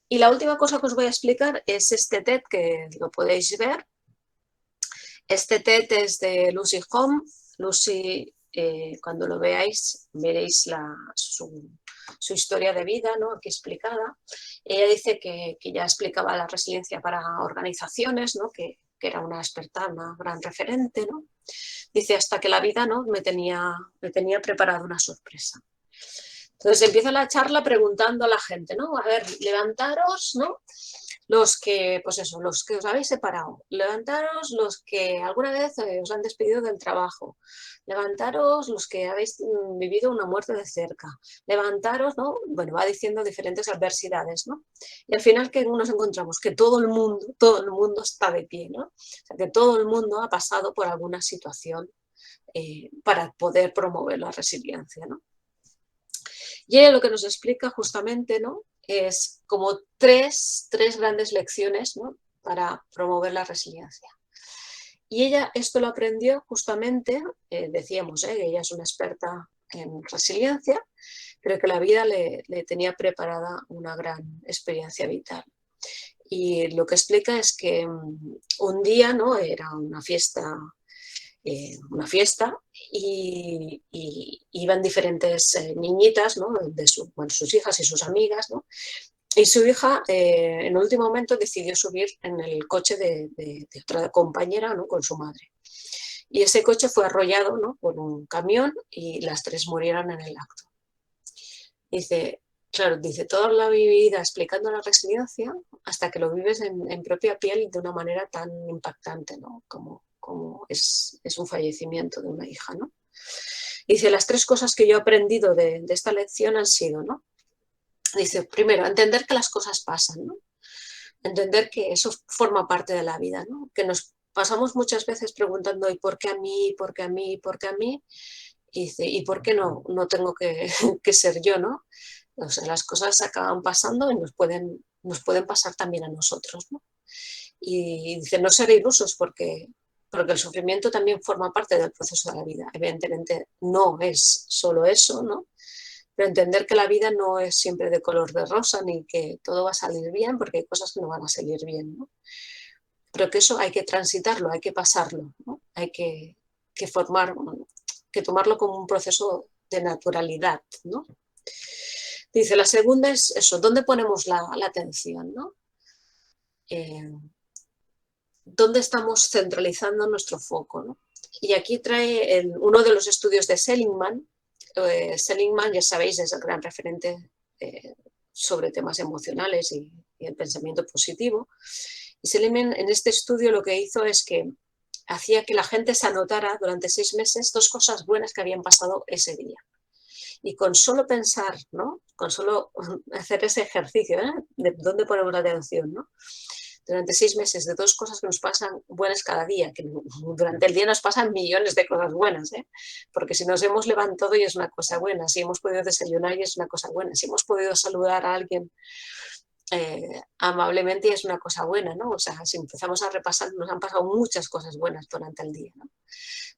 Y la última cosa que os voy a explicar es este TED, que lo podéis ver. Este TED es de Lucy Home. Lucy, cuando lo veáis, veréis su historia de vida, ¿no? Aquí explicada. Ella dice que ya explicaba la resiliencia para organizaciones, ¿no? Que era una experta, una gran referente, ¿no? Dice, hasta que la vida, ¿no? me tenía preparado una sorpresa. Entonces empieza la charla preguntando a la gente, ¿no? A ver, levantaros, ¿no? Los que, pues eso, los que os habéis separado. Levantaros los que alguna vez os han despedido del trabajo. Levantaros los que habéis vivido una muerte de cerca. Levantaros, ¿no? Bueno, va diciendo diferentes adversidades, ¿no? Y al final, ¿qué nos encontramos? Que todo el mundo está de pie, ¿no? O sea, que todo el mundo ha pasado por alguna situación para poder promover la resiliencia, ¿no? Y ella lo que nos explica justamente, ¿no? Es como tres grandes lecciones, ¿no? Para promover la resiliencia. Y ella esto lo aprendió justamente, decíamos, que ella es una experta en resiliencia, pero que la vida le tenía preparada una gran experiencia vital. Y lo que explica es que un día, ¿no? Era una fiesta y iban diferentes niñitas, ¿no? De sus hijas y sus amigas, ¿no? Y su hija en el último momento decidió subir en el coche de otra compañera, ¿no? Con su madre. Y ese coche fue arrollado, ¿no? Por un camión y las 3 murieron en el acto. Dice, claro, dice, toda la vida explicando la resiliencia hasta que lo vives en propia piel de una manera tan impactante, ¿no? Como es un fallecimiento de una hija, ¿no? Dice, las 3 cosas que yo he aprendido de esta lección han sido, ¿no? Dice, primero, entender que las cosas pasan, ¿no? Entender que eso forma parte de la vida, ¿no? Que nos pasamos muchas veces preguntando, ¿y por qué a mí? ¿Por qué a mí? ¿Por qué a mí? Y dice, ¿y por qué no tengo que ser yo, ¿no? O sea, las cosas acaban pasando y nos pueden pasar también a nosotros, ¿no? Y dice, no ser ilusos porque el sufrimiento también forma parte del proceso de la vida. Evidentemente no es solo eso, ¿no? Pero entender que la vida no es siempre de color de rosa ni que todo va a salir bien, porque hay cosas que no van a salir bien, ¿no? Pero que eso hay que transitarlo, hay que pasarlo, ¿no? Hay que tomarlo como un proceso de naturalidad, ¿no? Dice, la segunda es eso, ¿dónde ponemos la atención, ¿no? dónde estamos centralizando nuestro foco, ¿no? Y aquí trae uno de los estudios de Seligman. Seligman, ya sabéis, es el gran referente sobre temas emocionales y el pensamiento positivo. Y Seligman en este estudio lo que hizo es que hacía que la gente se anotara durante 6 meses 2 cosas buenas que habían pasado ese día. Y con solo pensar, ¿no? Con solo hacer ese ejercicio, de dónde ponemos la atención, ¿no? Durante 6 meses de 2 cosas que nos pasan buenas cada día, que durante el día nos pasan millones de cosas buenas, porque si nos hemos levantado y es una cosa buena, si hemos podido desayunar y es una cosa buena, si hemos podido saludar a alguien amablemente y es una cosa buena, ¿no? O sea, si empezamos a repasar, nos han pasado muchas cosas buenas durante el día, ¿no?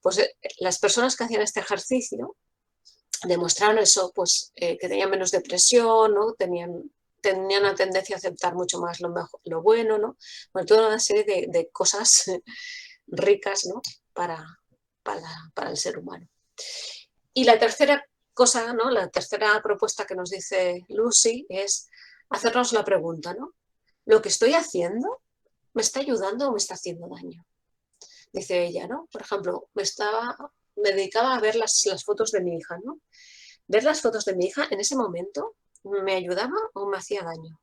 Pues las personas que hacían este ejercicio demostraron eso, pues que tenían menos depresión, ¿no? Tenían una tendencia a aceptar mucho más lo bueno, ¿no? Bueno, toda una serie de cosas ricas, ¿no? Para el ser humano. Y la tercera cosa, ¿no? La tercera propuesta que nos dice Lucy es hacernos la pregunta, ¿no? ¿Lo que estoy haciendo me está ayudando o me está haciendo daño? Dice ella, ¿no? Por ejemplo, me dedicaba a ver las fotos de mi hija, ¿no? Ver las fotos de mi hija en ese momento me ayudaba o me hacía daño.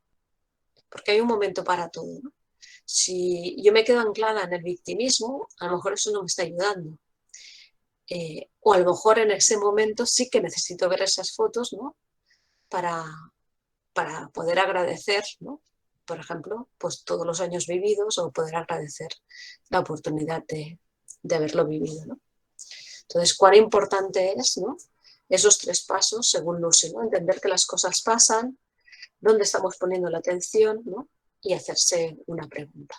Porque hay un momento para todo, ¿no? Si yo me quedo anclada en el victimismo, a lo mejor eso no me está ayudando. O a lo mejor en ese momento sí que necesito ver esas fotos, ¿no? Para poder agradecer, ¿no? Por ejemplo, pues todos los años vividos o poder agradecer la oportunidad de haberlo vivido, ¿no? Entonces, cuán importante es, ¿no? Esos 3 pasos, según Lucy, ¿no? Entender que las cosas pasan, dónde estamos poniendo la atención, ¿no? Y hacerse una pregunta.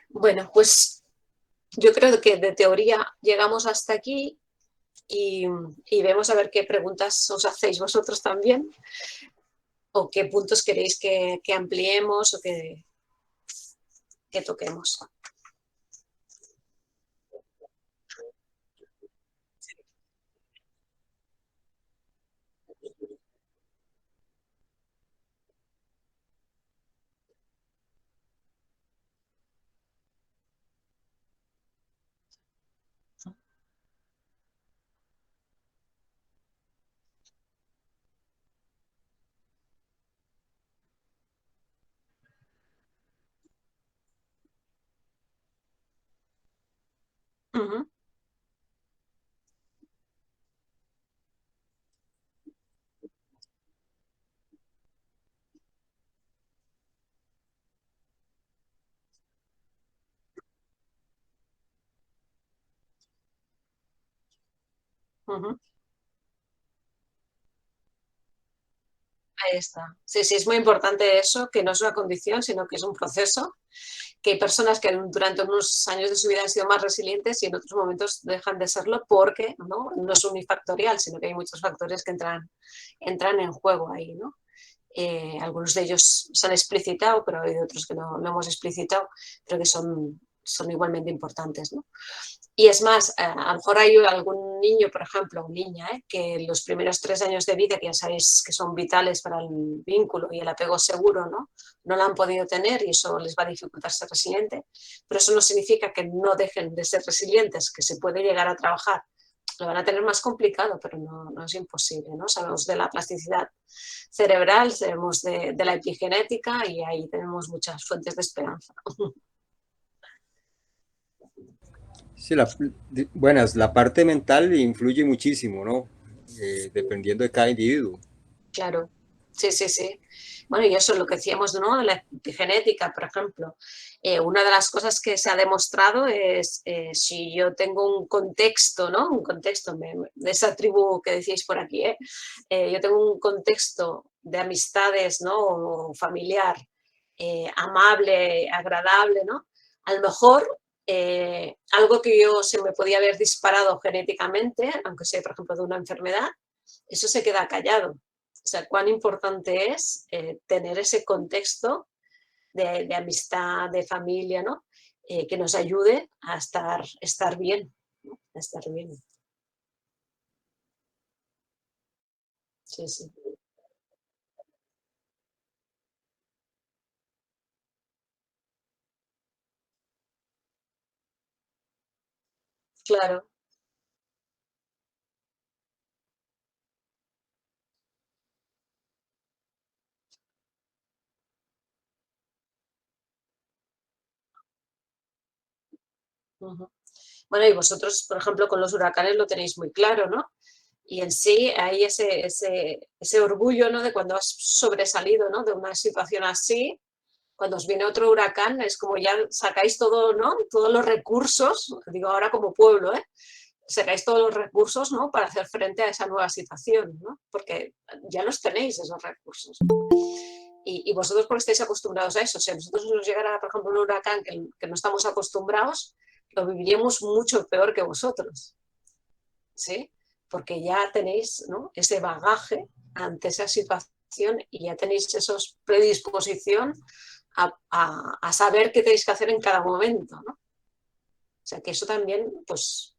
Bueno, pues yo creo que de teoría llegamos hasta aquí y vemos a ver qué preguntas os hacéis vosotros también o qué puntos queréis que ampliemos o que toquemos. Uh -huh. Uh -huh. Ahí está. Sí, sí, es muy importante eso, que no es una condición, sino que es un proceso, que hay personas que durante unos años de su vida han sido más resilientes y en otros momentos dejan de serlo porque no es unifactorial, sino que hay muchos factores que entran en juego ahí, ¿no? Algunos de ellos se han explicitado, pero hay otros que no hemos explicitado, pero que son igualmente importantes, ¿no? Y es más, a lo mejor hay algún niño, por ejemplo, o niña, que los primeros 3 años de vida, que ya sabéis que son vitales para el vínculo y el apego seguro, ¿no? No lo han podido tener y eso les va a dificultar ser resiliente, pero eso no significa que no dejen de ser resilientes, que se puede llegar a trabajar. Lo van a tener más complicado, pero no es imposible, ¿no? Sabemos de la plasticidad cerebral, sabemos de la epigenética y ahí tenemos muchas fuentes de esperanza. Sí, la parte mental influye muchísimo, ¿no? Dependiendo de cada individuo. Claro, sí, sí, sí. Bueno, y eso es lo que decíamos, ¿no? La epigenética, por ejemplo. Una de las cosas que se ha demostrado es si yo tengo un contexto, ¿no? Un contexto de esa tribu que decíais por aquí, ¿eh? Yo tengo un contexto de amistades, ¿no? O familiar, amable, agradable, ¿no? A lo mejor algo que yo se me podía haber disparado genéticamente, aunque sea, por ejemplo, de una enfermedad, eso se queda callado. O sea, cuán importante es tener ese contexto de amistad, de familia, ¿no? Que nos ayude a estar bien, ¿no? A estar bien. Sí, sí. Claro. Ujú. Bueno, y vosotros, por ejemplo, con los huracanes lo tenéis muy claro, ¿no? Y en sí hay ese orgullo, ¿no? De cuando has sobresalido, ¿no? De una situación así, cuando os viene otro huracán, es como ya sacáis todo, ¿no? Todos los recursos, digo ahora como pueblo, ¿eh? Sacáis todos los recursos, ¿no? Para hacer frente a esa nueva situación, ¿no? Porque ya los tenéis esos recursos. Y vosotros porque estáis acostumbrados a eso. Si a nosotros nos llegara, por ejemplo, un huracán que no estamos acostumbrados, lo viviríamos mucho peor que vosotros, ¿sí? Porque ya tenéis, ¿no? Ese bagaje ante esa situación y ya tenéis esa predisposición a saber qué tenéis que hacer en cada momento, ¿no? O sea que eso también, pues,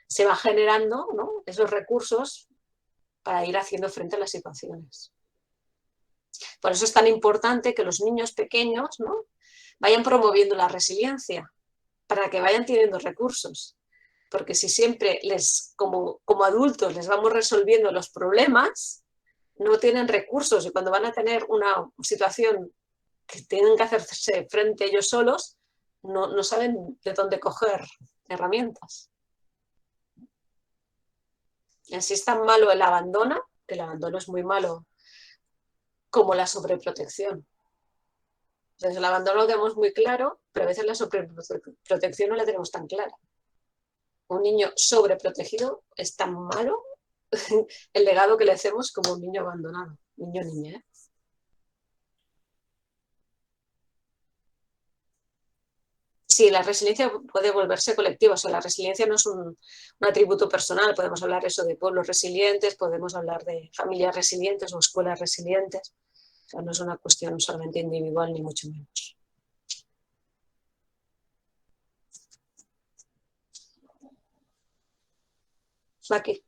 se va generando, ¿no? Esos recursos para ir haciendo frente a las situaciones. Por eso es tan importante que los niños pequeños, ¿no? Vayan promoviendo la resiliencia para que vayan teniendo recursos. Porque si siempre como adultos les vamos resolviendo los problemas, no tienen recursos y cuando van a tener una situación que tienen que hacerse frente a ellos solos, no saben de dónde coger herramientas. Y así es tan malo el abandono es muy malo, como la sobreprotección. Entonces el abandono lo tenemos muy claro, pero a veces la sobreprotección no la tenemos tan clara. Un niño sobreprotegido es tan malo el legado que le hacemos como un niño abandonado, niño o niña, ¿eh? Sí, la resiliencia puede volverse colectiva, o sea, la resiliencia no es un atributo personal, podemos hablar eso de pueblos resilientes, podemos hablar de familias resilientes o escuelas resilientes, o sea, no es una cuestión solamente individual ni mucho menos. Maki,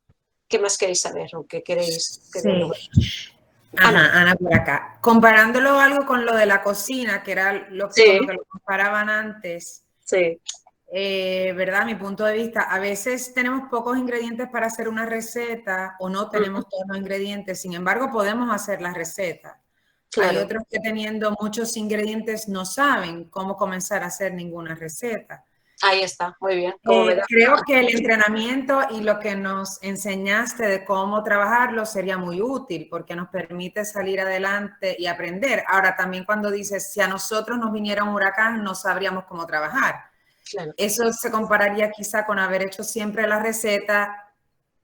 ¿qué más queréis saber o qué queréis? Sí. Ajá, Ana por acá. Comparándolo algo con lo de la cocina, que era con lo que lo comparaban antes. Sí. ¿Verdad? Mi punto de vista, a veces tenemos pocos ingredientes para hacer una receta o no tenemos todos los ingredientes, sin embargo podemos hacer la receta. Claro. Hay otros que teniendo muchos ingredientes no saben cómo comenzar a hacer ninguna receta. Ahí está, muy bien. Creo que el entrenamiento y lo que nos enseñaste de cómo trabajarlo sería muy útil porque nos permite salir adelante y aprender. Ahora también cuando dices, si a nosotros nos viniera un huracán, no sabríamos cómo trabajar. Claro. Eso se compararía quizá con haber hecho siempre la receta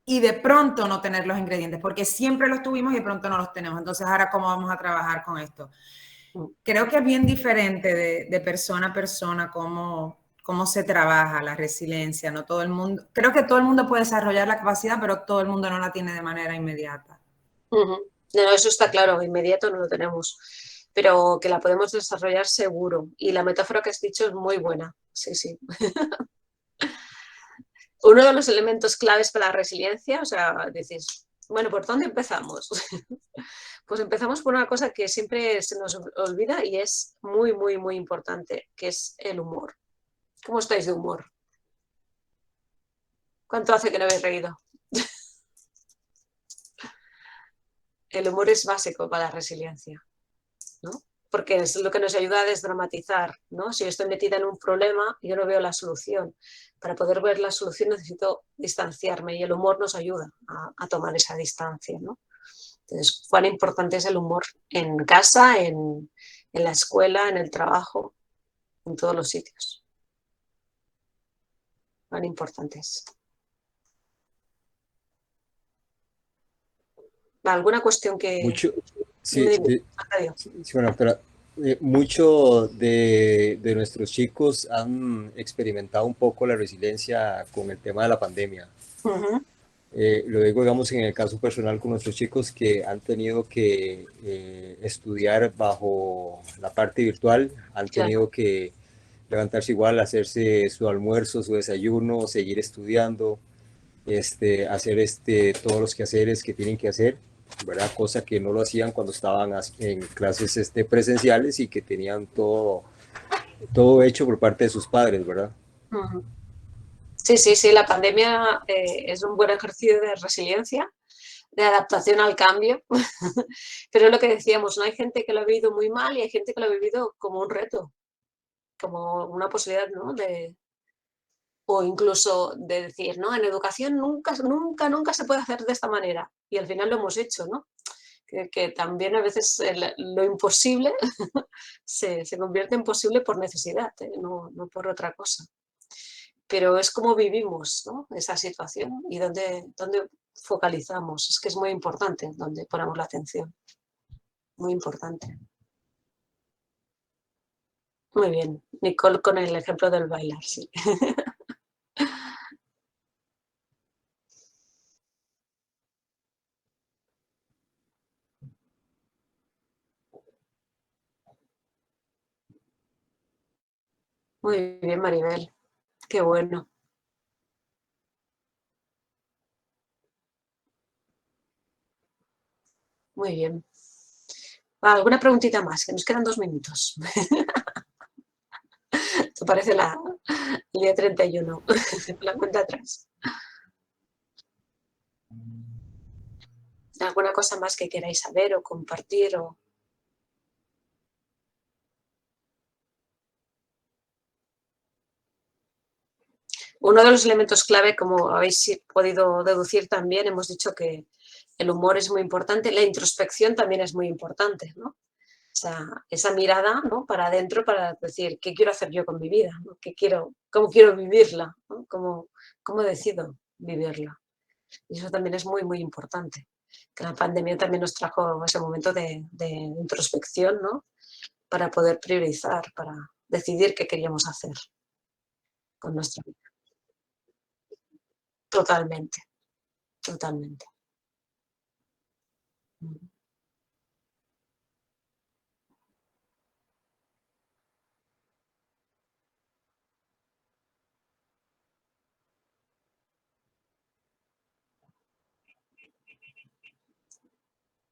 y de pronto no tener los ingredientes, porque siempre los tuvimos y de pronto no los tenemos. Entonces, ahora, ¿cómo vamos a trabajar con esto? Creo que es bien diferente de persona a persona cómo se trabaja la resiliencia. No todo el mundo, creo que todo el mundo puede desarrollar la capacidad, pero todo el mundo no la tiene de manera inmediata. No, eso está claro, inmediato no lo tenemos, pero que la podemos desarrollar seguro. Y la metáfora que has dicho es muy buena, sí, sí. Uno de los elementos claves para la resiliencia, o sea, decís, bueno, ¿por dónde empezamos? Pues empezamos por una cosa que siempre se nos olvida y es muy, muy, muy importante, que es el humor. ¿Cómo estáis de humor? ¿Cuánto hace que no habéis reído? El humor es básico para la resiliencia, ¿no? Porque es lo que nos ayuda a desdramatizar, ¿no? Si yo estoy metida en un problema, yo no veo la solución. Para poder ver la solución necesito distanciarme y el humor nos ayuda a tomar esa distancia, ¿no? Entonces, cuán importante es el humor en casa, en la escuela, en el trabajo, en todos los sitios. Cuán importante es. ¿Alguna cuestión que...? Mucho, sí, bueno, pero mucho de nuestros chicos han experimentado un poco la resiliencia con el tema de la pandemia. Lo digo, digamos, en el caso personal con nuestros chicos que han tenido que estudiar bajo la parte virtual, han tenido que levantarse igual, hacerse su almuerzo, su desayuno, seguir estudiando, hacer todos los quehaceres que tienen que hacer, ¿verdad? Cosa que no lo hacían cuando estaban en clases presenciales y que tenían todo hecho por parte de sus padres, ¿verdad? Sí, la pandemia es un buen ejercicio de resiliencia, de adaptación al cambio, pero es lo que decíamos, ¿no? Hay gente que lo ha vivido muy mal y hay gente que lo ha vivido como un reto, como una posibilidad, ¿no? O incluso de decir, no, en educación nunca se puede hacer de esta manera y al final lo hemos hecho, ¿no? Que también a veces lo imposible se convierte en posible por necesidad, no por otra cosa. Pero es como vivimos, ¿no? Esa situación y dónde focalizamos. Es que es muy importante donde ponemos la atención. Muy importante. Muy bien. Nicole con el ejemplo del bailar, sí. Muy bien, Maribel. Qué bueno. Muy bien. ¿Alguna preguntita más? Que nos quedan 2 minutos. ¿Te parece el día 31? La cuenta atrás. ¿Alguna cosa más que queráis saber o compartir? Uno de los elementos clave, como habéis podido deducir también, hemos dicho que el humor es muy importante, la introspección también es muy importante, ¿no? O sea, esa mirada, ¿no? Para adentro para decir, ¿qué quiero hacer yo con mi vida? ¿No? ¿Cómo quiero vivirla? ¿No? ¿Cómo decido vivirla? Y eso también es muy importante. Que la pandemia también nos trajo ese momento de introspección, ¿no? Para poder priorizar, para decidir qué queríamos hacer con nuestra vida. Totalmente.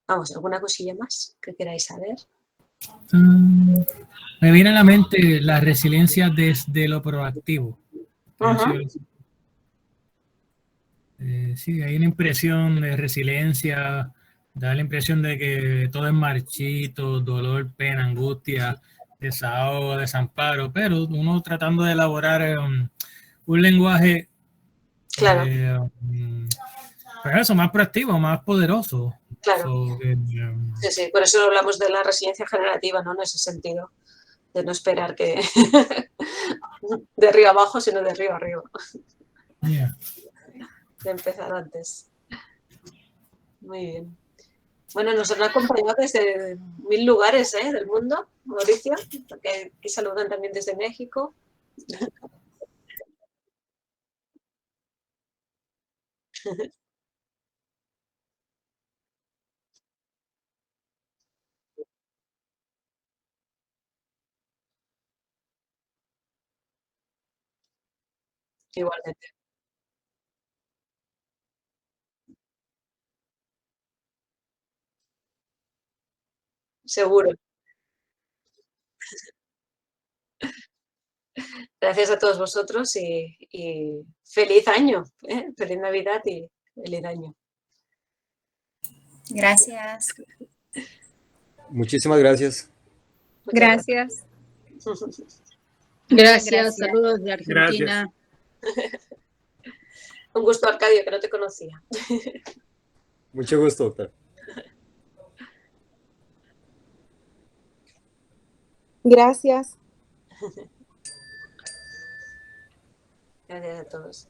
Vamos, ¿alguna cosilla más que queráis saber? Me viene a la mente la resiliencia desde lo proactivo. Sí, hay una impresión de resiliencia, da la impresión de que todo es marchito, dolor, pena, angustia, desahogo, desamparo, pero uno tratando de elaborar un lenguaje claro. Pero eso, más proactivo, más poderoso. Claro. Sí, por eso hablamos de la resiliencia generativa, ¿no? En ese sentido, de no esperar que de arriba abajo, sino de arriba arriba. Yeah. De empezar antes. Muy bien. Bueno, nos han acompañado desde 1000 lugares del mundo, Mauricio, porque aquí saludan también desde México. Igualmente. Seguro. Gracias a todos vosotros y feliz año, feliz Navidad y feliz año. Gracias. Muchísimas gracias. Gracias. Gracias. Saludos de Argentina. Gracias. Un gusto, Arcadio, que no te conocía. Mucho gusto, doctor. Gracias. Gracias a todos.